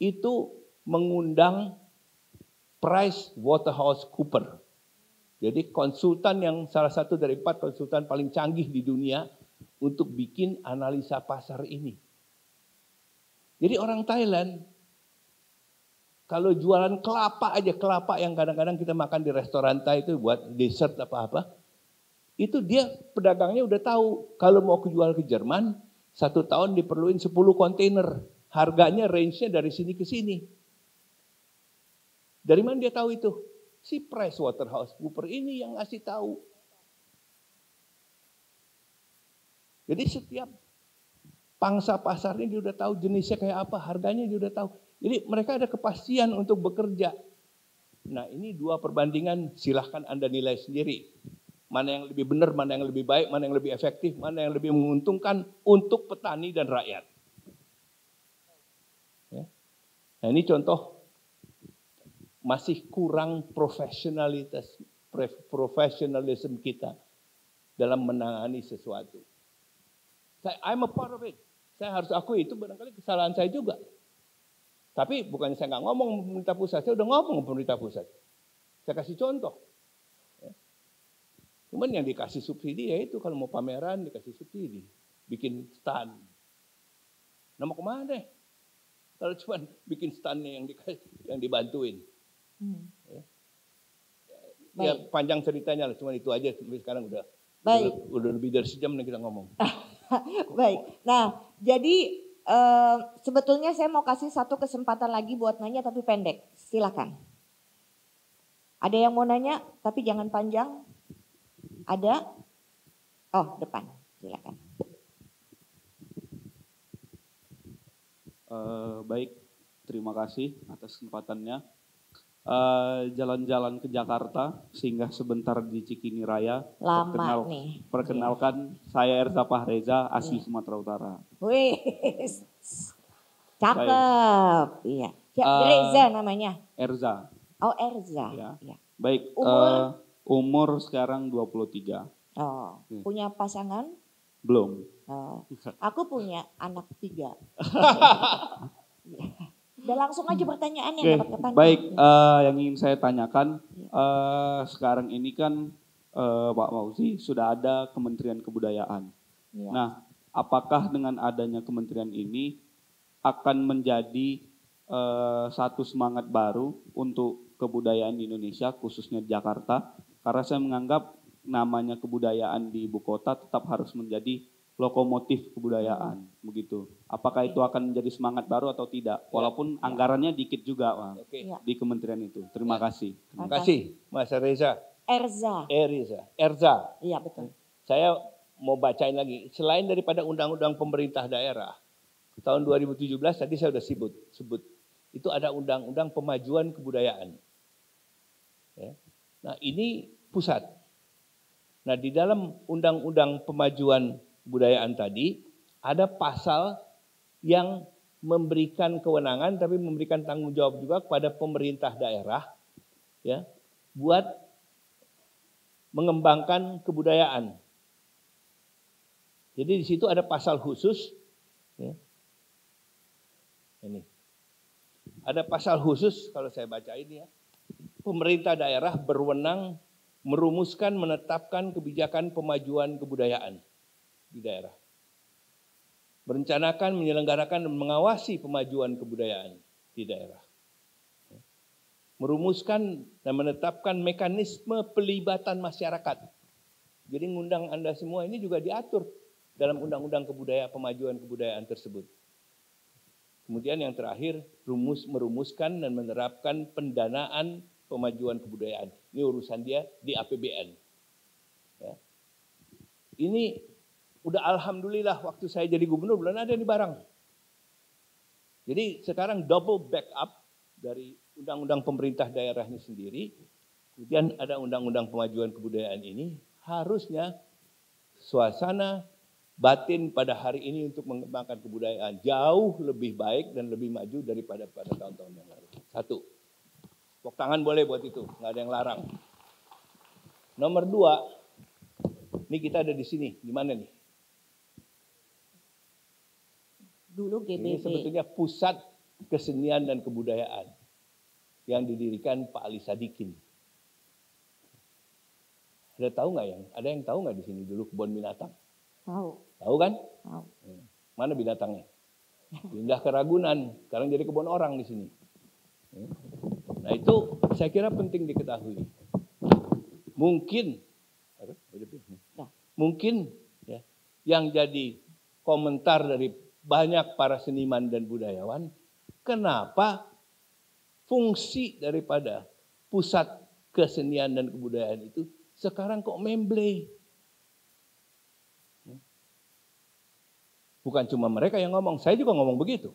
itu mengundang PricewaterhouseCoopers. Jadi konsultan yang salah satu dari 4 konsultan paling canggih di dunia untuk bikin analisa pasar ini. Jadi orang Thailand kalau jualan kelapa aja, kelapa yang kadang-kadang kita makan di restoran Thai itu buat dessert apa-apa, itu dia pedagangnya udah tahu kalau mau jual ke Jerman, 1 tahun diperluin 10 kontainer. Harganya range-nya dari sini ke sini. Dari mana dia tahu itu? Si PricewaterhouseCoopers ini yang ngasih tahu. Jadi setiap pangsa pasarnya dia udah tahu jenisnya kayak apa, harganya dia udah tahu. Jadi mereka ada kepastian untuk bekerja. Nah ini 2 perbandingan, silahkan Anda nilai sendiri. Mana yang lebih benar, mana yang lebih baik, mana yang lebih efektif, mana yang lebih menguntungkan untuk petani dan rakyat. Ya. Nah ini contoh masih kurang profesionalisme kita dalam menangani sesuatu. I'm a part of it. Saya harus akui itu barangkali kesalahan saya juga. Tapi bukannya saya nggak ngomong pemerintah pusat, saya udah ngomong pemerintah pusat. Saya kasih contoh. Ya. Cuman yang dikasih subsidi ya itu kalau mau pameran dikasih subsidi, bikin stand. Nah mau kemana? Kalau cuma bikin standnya yang dibantuin. Ya. Ya panjang ceritanya lah, cuma itu aja. Sekarang udah lebih dari sejam nih kita ngomong. Baik. Nah jadi sebetulnya saya mau kasih 1 kesempatan lagi buat nanya tapi pendek. Silakan. Ada yang mau nanya tapi jangan panjang? Ada? Oh, depan. Silakan. Baik, terima kasih atas kesempatannya. Jalan-jalan ke Jakarta singgah sebentar di Cikini Raya. Lama nih. Perkenalkan, saya Erza Fahreza, asli Sumatera Utara. Wih, cakep. Iya. Reza namanya. Erza. Oh Erza. Ya. Ya. Baik. Umur sekarang 23. Oh. Punya pasangan? Belum. Oh. Aku punya anak 3. Udah langsung aja pertanyaannya. Okay. Baik, yang ingin saya tanyakan, sekarang ini kan Pak Fauzi sudah ada Kementerian Kebudayaan. Ya. Nah, apakah dengan adanya kementerian ini akan menjadi satu semangat baru untuk kebudayaan di Indonesia, khususnya di Jakarta. Karena saya menganggap namanya kebudayaan di ibu kota tetap harus menjadi lokomotif kebudayaan, begitu. Apakah itu akan menjadi semangat baru atau tidak? Walaupun anggarannya dikit juga, Bang, di kementerian itu. Terima kasih. Terima kasih, Mas Reza. Erza. Iya betul. Saya mau bacain lagi. Selain daripada undang-undang pemerintah daerah, tahun 2017 tadi saya sudah sebut. Itu ada undang-undang pemajuan kebudayaan. Ya. Nah ini pusat. Nah di dalam undang-undang pemajuan kebudayaan tadi ada pasal yang memberikan kewenangan tapi memberikan tanggung jawab juga kepada pemerintah daerah ya buat mengembangkan kebudayaan. Jadi di situ ada pasal khusus ya. Ini. Ada pasal khusus kalau saya baca ini ya. Pemerintah daerah berwenang merumuskan menetapkan kebijakan pemajuan kebudayaan di daerah. Merencanakan, menyelenggarakan dan mengawasi pemajuan kebudayaan di daerah. Merumuskan dan menetapkan mekanisme pelibatan masyarakat. Jadi ngundang Anda semua ini juga diatur dalam undang-undang pemajuan kebudayaan tersebut. Kemudian yang terakhir, merumuskan dan menerapkan pendanaan pemajuan kebudayaan. Ini urusan dia di APBN. Ya. Ini udah alhamdulillah waktu saya jadi gubernur belum ada di Barang. Jadi sekarang double backup dari undang-undang pemerintah daerah ini sendiri. Kemudian ada undang-undang pemajuan kebudayaan ini. Harusnya suasana batin pada hari ini untuk mengembangkan kebudayaan jauh lebih baik dan lebih maju daripada pada tahun-tahun yang lalu. Satu, tepuk tangan boleh buat itu, nggak ada yang larang. Nomor dua, ini kita ada di sini, di mana nih? Dulu GBB. Ini sebetulnya pusat kesenian dan kebudayaan yang didirikan Pak Ali Sadikin. Ada yang tahu nggak di sini dulu kebun binatang? Tahu kan? Tahu. Mana binatangnya? Pindah ke Ragunan, sekarang jadi kebun orang di sini. Nah itu saya kira penting diketahui. Mungkin ya, yang jadi komentar dari banyak para seniman dan budayawan, kenapa fungsi daripada pusat kesenian dan kebudayaan itu sekarang kok memble? Bukan cuma mereka yang ngomong, saya juga ngomong begitu.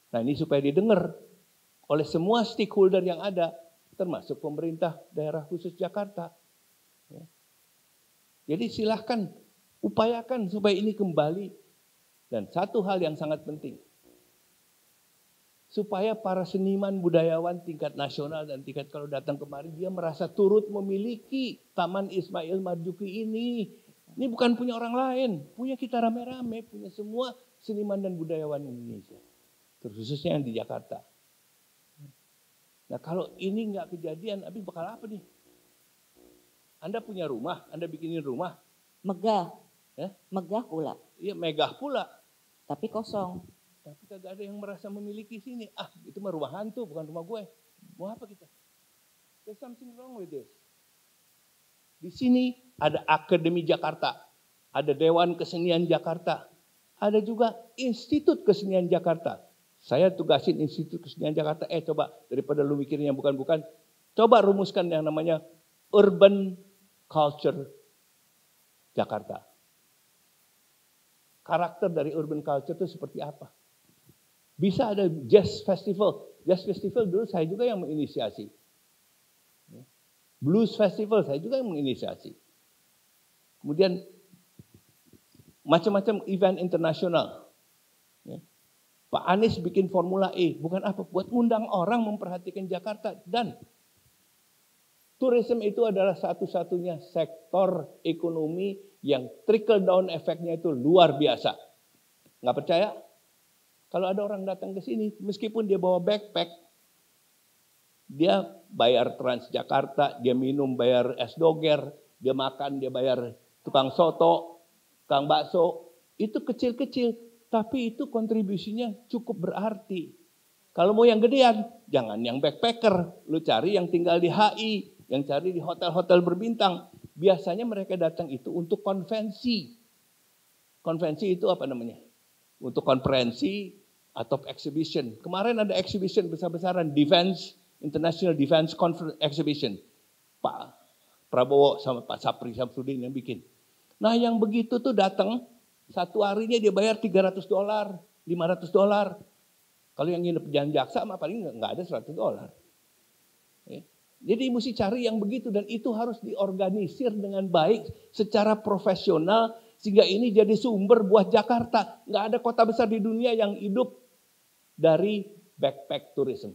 Nah ini supaya didengar oleh semua stakeholder yang ada, termasuk pemerintah daerah khusus Jakarta. Ya. Jadi silahkan upayakan supaya ini kembali. Dan satu hal yang sangat penting, supaya para seniman budayawan tingkat nasional dan tingkat kalau datang kemari, dia merasa turut memiliki Taman Ismail Marzuki ini. Ini bukan punya orang lain, punya kita rame-rame, punya semua seniman dan budayawan Indonesia. Khususnya yang di Jakarta. Nah kalau ini nggak kejadian, Abi bakal apa nih? Anda punya rumah, Anda bikinin rumah. Megah. Ya? Megah pula. Iya megah pula. Tapi kosong. Tapi kagak ada yang merasa memiliki sini. Ah itu mah rumah hantu, bukan rumah gue. Mau apa kita? There's something wrong with this. Di sini ada Akademi Jakarta, ada Dewan Kesenian Jakarta, ada juga Institut Kesenian Jakarta. Saya tugasin Institut Kesenian Jakarta, coba daripada lu mikirin yang bukan-bukan, coba rumuskan yang namanya Urban Culture Jakarta. Karakter dari urban culture itu seperti apa? Bisa ada jazz festival. Jazz festival dulu saya juga yang menginisiasi. Blues Festival, saya juga yang menginisiasi. Kemudian macam-macam event internasional. Ya. Pak Anies bikin Formula E, bukan apa, buat undang orang memperhatikan Jakarta. Dan tourism itu adalah satu-satunya sektor ekonomi yang trickle down efeknya itu luar biasa. Nggak percaya? Kalau ada orang datang ke sini, meskipun dia bawa backpack, dia bayar Transjakarta, dia minum bayar es doger, dia makan dia bayar tukang soto, tukang bakso. Itu kecil-kecil, tapi itu kontribusinya cukup berarti. Kalau mau yang gedean, jangan yang backpacker. Lu cari yang tinggal di HI, yang cari di hotel-hotel berbintang. Biasanya mereka datang itu untuk konvensi. Konvensi itu apa namanya? Untuk konferensi atau exhibition. Kemarin ada exhibition besar-besaran, International Defense Conference Exhibition. Pak Prabowo sama Pak Sapri Samsudin yang bikin. Nah yang begitu tuh datang, satu harinya dia bayar $300, $500. Kalau yang nginep jalan jaksa mah paling nggak ada $100. Ya. Jadi mesti cari yang begitu dan itu harus diorganisir dengan baik secara profesional sehingga ini jadi sumber buat Jakarta. Nggak ada kota besar di dunia yang hidup dari backpack tourism.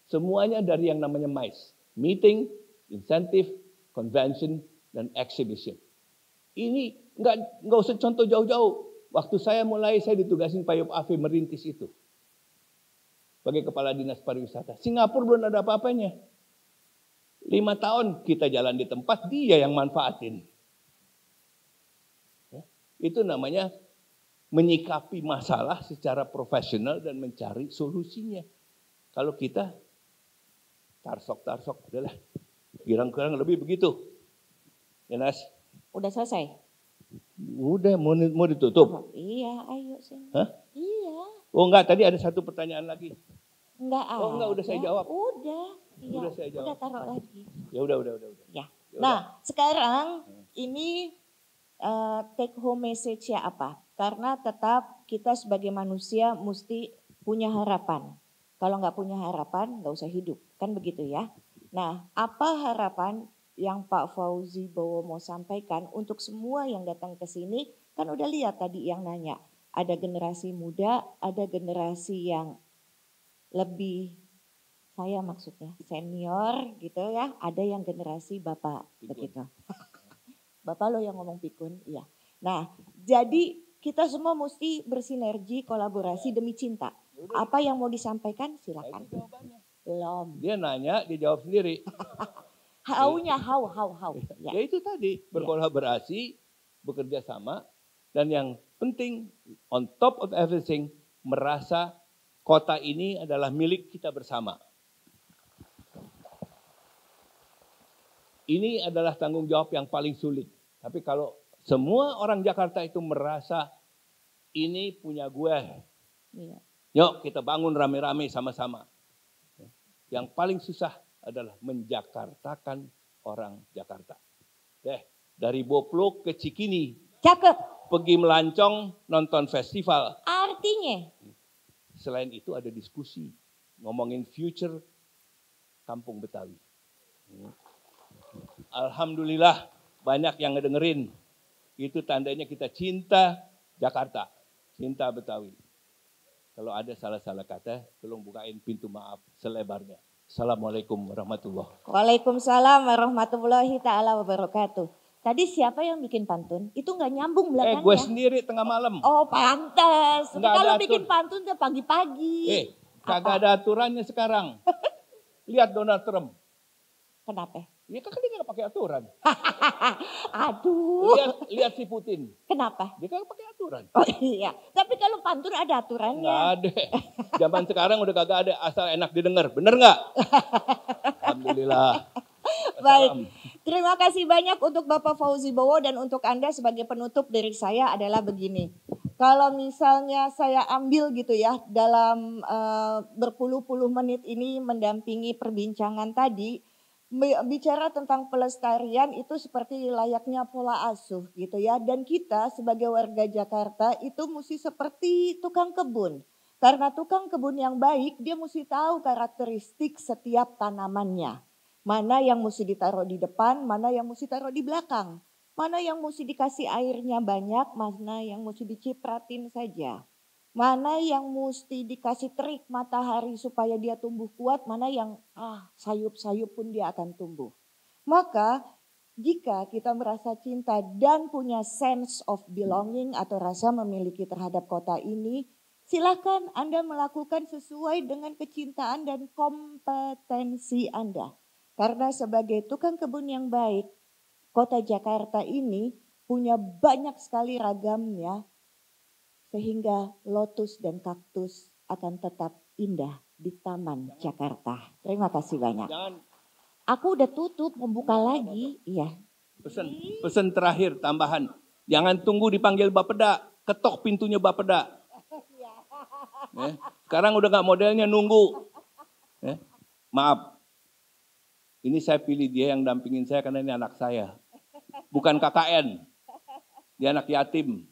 Semuanya dari yang namanya MICE, Meeting, Incentive, Convention, dan Exhibition. Ini nggak usah contoh jauh-jauh. Waktu saya ditugasin Pak Yop Afi merintis itu. Sebagai Kepala Dinas Pariwisata. Singapura belum ada apa-apanya. 5 tahun kita jalan di tempat, dia yang manfaatin. Ya, itu namanya menyikapi masalah secara profesional dan mencari solusinya. Kalau kita tarsok, udahlah. Girang-girang lebih begitu. Ya Nas? Udah selesai? Udah, mau ditutup? Iya, ayo sini. Hah? Iya. Oh enggak, tadi ada satu pertanyaan lagi. Enggak ada. Oh enggak, udah saya jawab. Udah. Iya, Udah saya jawab. udah taruh lagi. Ya udah. Ya. Ya Nah, sekarang ini take home message-nya apa? Karena tetap kita sebagai manusia mesti punya harapan. Kalau nggak punya harapan, nggak usah hidup. Kan begitu ya. Nah, apa harapan yang Pak Fauzi Bowo mau sampaikan untuk semua yang datang ke sini? Kan udah lihat tadi yang nanya. Ada generasi muda, ada generasi yang lebih, saya maksudnya senior gitu ya. Ada yang generasi Bapak begitu. Bapak lo yang ngomong pikun, iya. Nah, jadi kita semua mesti bersinergi, kolaborasi demi cinta. Apa yang mau disampaikan silakan. Belum. Dia nanya, dia jawab sendiri. How-nya, how. Ya itu tadi, berkolaborasi, bekerja sama, dan yang penting, on top of everything, merasa kota ini adalah milik kita bersama. Ini adalah tanggung jawab yang paling sulit. Tapi kalau semua orang Jakarta itu merasa ini punya gue, yuk kita bangun rame-rame sama-sama. Yang paling susah adalah menjakartakan orang Jakarta. Dari Boplok ke Cikini. Cakep. Pergi melancong, nonton festival. Artinya? Selain itu ada diskusi. Ngomongin future kampung Betawi. Alhamdulillah banyak yang ngedengerin. Itu tandanya kita cinta Jakarta. Cinta Betawi. Kalau ada salah-salah kata, tolong bukain pintu maaf selebarnya. Assalamualaikum warahmatullahi wabarakatuh. Waalaikumsalam warahmatullahi ta'ala wabarakatuh. Tadi siapa yang bikin pantun? Itu nggak nyambung belakangnya. Gue sendiri tengah malam. Oh pantas. Kalau ada bikin pantun udah pagi-pagi. Kagak ada aturannya sekarang. Lihat Donald Trump. Kenapa? Ya kan dia nggak pakai aturan. Aduh. Lihat si Putin. Kenapa? Dia kan pakai aturan. Oh iya. Tapi kalau pantun ada aturannya. Nggak ada. Zaman sekarang udah kagak ada. Asal enak didengar. Bener nggak? Alhamdulillah. Baik. Terima kasih banyak untuk Bapak Fauzi Bowo dan untuk Anda sebagai penutup dari saya adalah begini. Kalau misalnya saya ambil gitu ya dalam berpuluh-puluh menit ini mendampingi perbincangan tadi. Bicara tentang pelestarian itu seperti layaknya pola asuh gitu ya. Dan kita sebagai warga Jakarta itu mesti seperti tukang kebun. Karena tukang kebun yang baik dia mesti tahu karakteristik setiap tanamannya. Mana yang mesti ditaruh di depan, mana yang mesti taruh di belakang. Mana yang mesti dikasih airnya banyak, mana yang mesti dicipratin saja. Mana yang mesti dikasih terik matahari supaya dia tumbuh kuat, mana yang sayup-sayup pun dia akan tumbuh. Maka jika kita merasa cinta dan punya sense of belonging atau rasa memiliki terhadap kota ini, silakan Anda melakukan sesuai dengan kecintaan dan kompetensi Anda. Karena sebagai tukang kebun yang baik, kota Jakarta ini punya banyak sekali ragamnya. Sehingga lotus dan kaktus akan tetap indah di Taman Jakarta. Terima kasih banyak. Jangan Aku udah tutup, membuka lagi. Iya. pesan terakhir tambahan. Jangan tunggu dipanggil Bapeda, ketok pintunya Bapeda. Sekarang udah nggak modelnya nunggu. Maaf, ini saya pilih dia yang dampingin saya karena ini anak saya. Bukan KKN, dia anak yatim.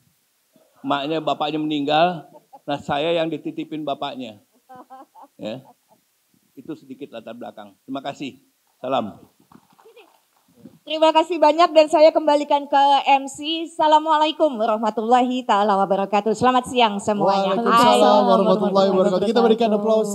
Maknya bapaknya meninggal, nah saya yang dititipin bapaknya. Ya. Itu sedikit latar belakang. Terima kasih. Salam. Terima kasih banyak dan saya kembalikan ke MC. Assalamualaikum warahmatullahi taala wabarakatuh. Selamat siang semuanya. Waalaikumsalam warahmatullahi wabarakatuh. Kita berikan aplaus.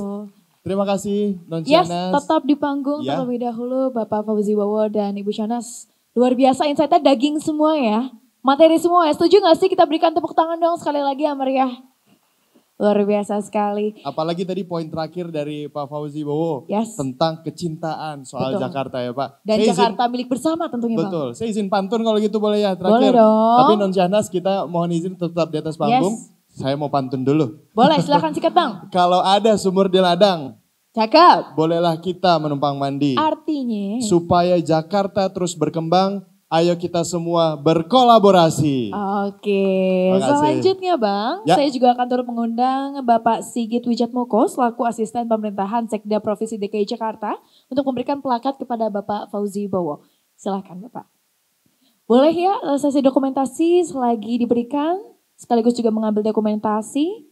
Terima kasih Non Yes, Shanas. tetap di panggung Ya. terlebih dahulu Bapak Fauzi Bowo dan Ibu Shanas. Luar biasa insight-nya daging semua ya. Materi semua ya. Setuju gak sih kita berikan tepuk tangan dong sekali lagi ya meriah. Luar biasa sekali. Apalagi tadi poin terakhir dari Pak Fauzi Bowo Yes. tentang kecintaan soal Betul. Jakarta ya Pak. Dan Saya Jakarta milik bersama tentunya Bang. Betul, saya izin pantun kalau gitu boleh ya terakhir. Boleh dong. Tapi Non Shanas kita mohon izin tetap di atas panggung. Yes. Saya mau pantun dulu. Boleh silakan sikat Bang. Kalau ada sumur di ladang, Cakep. bolehlah kita menumpang mandi. Artinya. Supaya Jakarta terus berkembang, ayo kita semua berkolaborasi. Oke, Terima kasih. selanjutnya Bang, Ya. saya juga akan turut mengundang Bapak Sigit Wijatmoko selaku Asisten Pemerintahan Sekda Provinsi DKI Jakarta untuk memberikan plakat kepada Bapak Fauzi Bowo. Silakan Bapak. Boleh ya sesi dokumentasi selagi diberikan, sekaligus juga mengambil dokumentasi.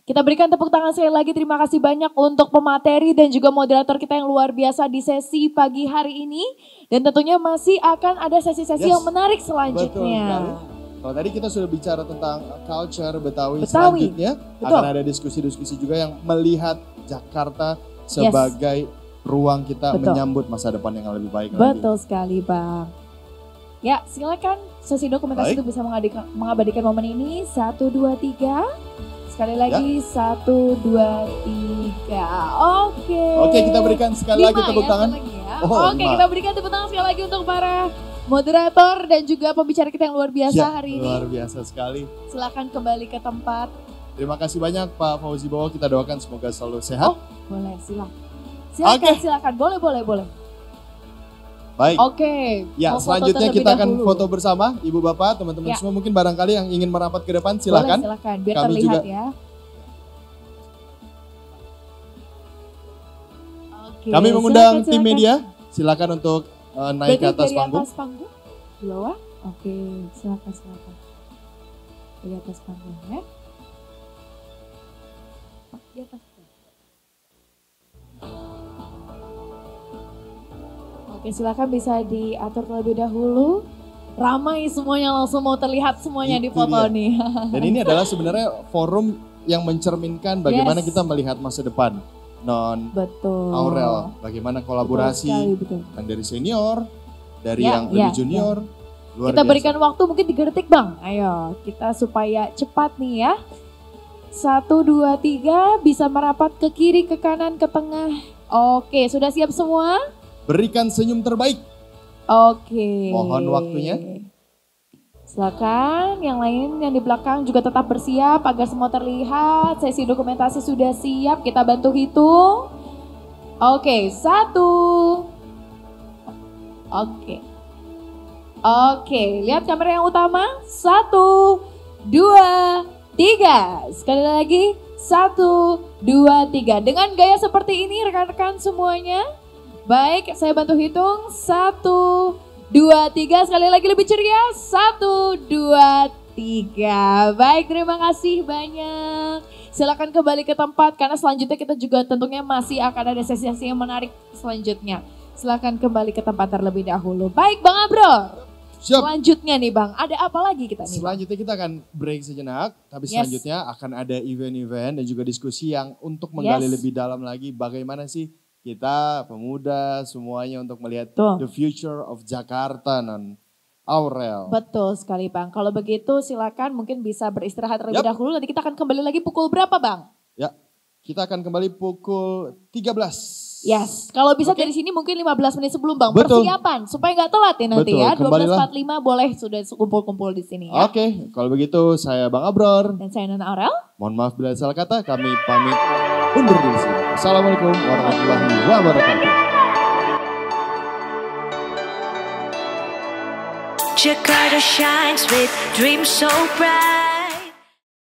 Kita berikan tepuk tangan sekali lagi, terima kasih banyak untuk pemateri dan juga moderator kita yang luar biasa di sesi pagi hari ini. Dan tentunya masih akan ada sesi-sesi Yes. yang menarik Betul selanjutnya. sekali. Kalau tadi kita sudah bicara tentang culture Betawi, Betawi. selanjutnya Betul. akan ada diskusi-diskusi juga yang melihat Jakarta sebagai ruang kita Betul. menyambut masa depan yang lebih baik lagi. Betul sekali Bang. Ya silakan sesi dokumentasi Baik. itu bisa mengabadikan momen ini. 1, 2, 3. Sekali lagi 1, 2, 3. Oke. Oke, kita berikan sekali lagi 5 tepuk ya, tangan. sekali lagi ya. Oh, Oke 5. kita berikan tepuk tangan sekali lagi untuk para moderator dan juga pembicara kita yang luar biasa Ya, hari ini. luar biasa sekali. Silakan kembali ke tempat. Terima kasih banyak Pak Fauzi Bowo, kita doakan semoga selalu sehat. Oh, boleh silakan. Silakan, Oke. silakan. Boleh. Baik. Oke. Ya, mau foto selanjutnya terlebih kita akan dahulu. foto bersama Ibu Bapak, teman-teman Ya. semua mungkin barangkali yang ingin merapat ke depan silakan. Boleh, silakan. Biar Kami terlihat juga- ya. Oke, Kami mengundang silakan, tim silakan. media, silakan untuk naik ke Berdiri atas dari panggung. atas panggung. Di bawah. Oke, silakan. Di atas panggung ya. Di atas. Oke, silakan bisa diatur terlebih dahulu. Ramai semuanya langsung mau terlihat semuanya di Itu foto dia. nih. Dan ini adalah sebenarnya forum yang mencerminkan bagaimana Yes. kita melihat masa depan. Non Betul. Aurel, bagaimana kolaborasi Betul sekali, betul. yang dari senior, dari Ya, yang ya, lebih junior. Luar Kita biasa. berikan waktu mungkin 3 detik Bang. Ayo kita supaya cepat nih ya. 1, 2, 3 bisa merapat ke kiri, ke kanan, ke tengah. Oke sudah siap semua? Berikan senyum terbaik. Oke. Mohon waktunya. Silakan yang lain yang di belakang juga tetap bersiap agar semua terlihat. Sesi dokumentasi sudah siap, kita bantu hitung. Oke, 1. Oke, lihat kamera yang utama. 1, 2, 3. Sekali lagi, 1, 2, 3. Dengan gaya seperti ini rekan-rekan semuanya. Baik, saya bantu hitung. 1, 2, 3. Sekali lagi lebih ceria. 1, 2, 3. Baik, terima kasih banyak. Silakan kembali ke tempat karena selanjutnya kita juga tentunya masih akan ada sesi-sesi yang menarik selanjutnya. Silakan kembali ke tempat terlebih dahulu. Baik, Bang Abro. Siap. Selanjutnya nih Bang, ada apa lagi kita nih? Bang? Selanjutnya kita akan break sejenak, tapi Yes. selanjutnya akan ada event-event dan juga diskusi yang untuk menggali Yes. lebih dalam lagi bagaimana sih kita pemuda semuanya untuk melihat Tuh. the future of Jakarta, Non Aurel. Betul sekali Bang. Kalau begitu silakan mungkin bisa beristirahat terlebih Yap. dahulu. Nanti kita akan kembali lagi pukul berapa Bang? Ya, kita akan kembali pukul 13. Yes, kalau bisa Oke. dari sini mungkin 15 menit sebelum Bang. Betul. Persiapan supaya nggak telat ya nanti Betul, ya. kembalilah. 12.45 boleh sudah kumpul-kumpul di sini ya. Oke, kalau begitu saya Bang Abror. Dan saya Nona Aurel. Mohon maaf bila salah kata, kami pamit. undur diri sini. Assalamualaikum warahmatullahi wabarakatuh. Jakarta shines with dreams so bright.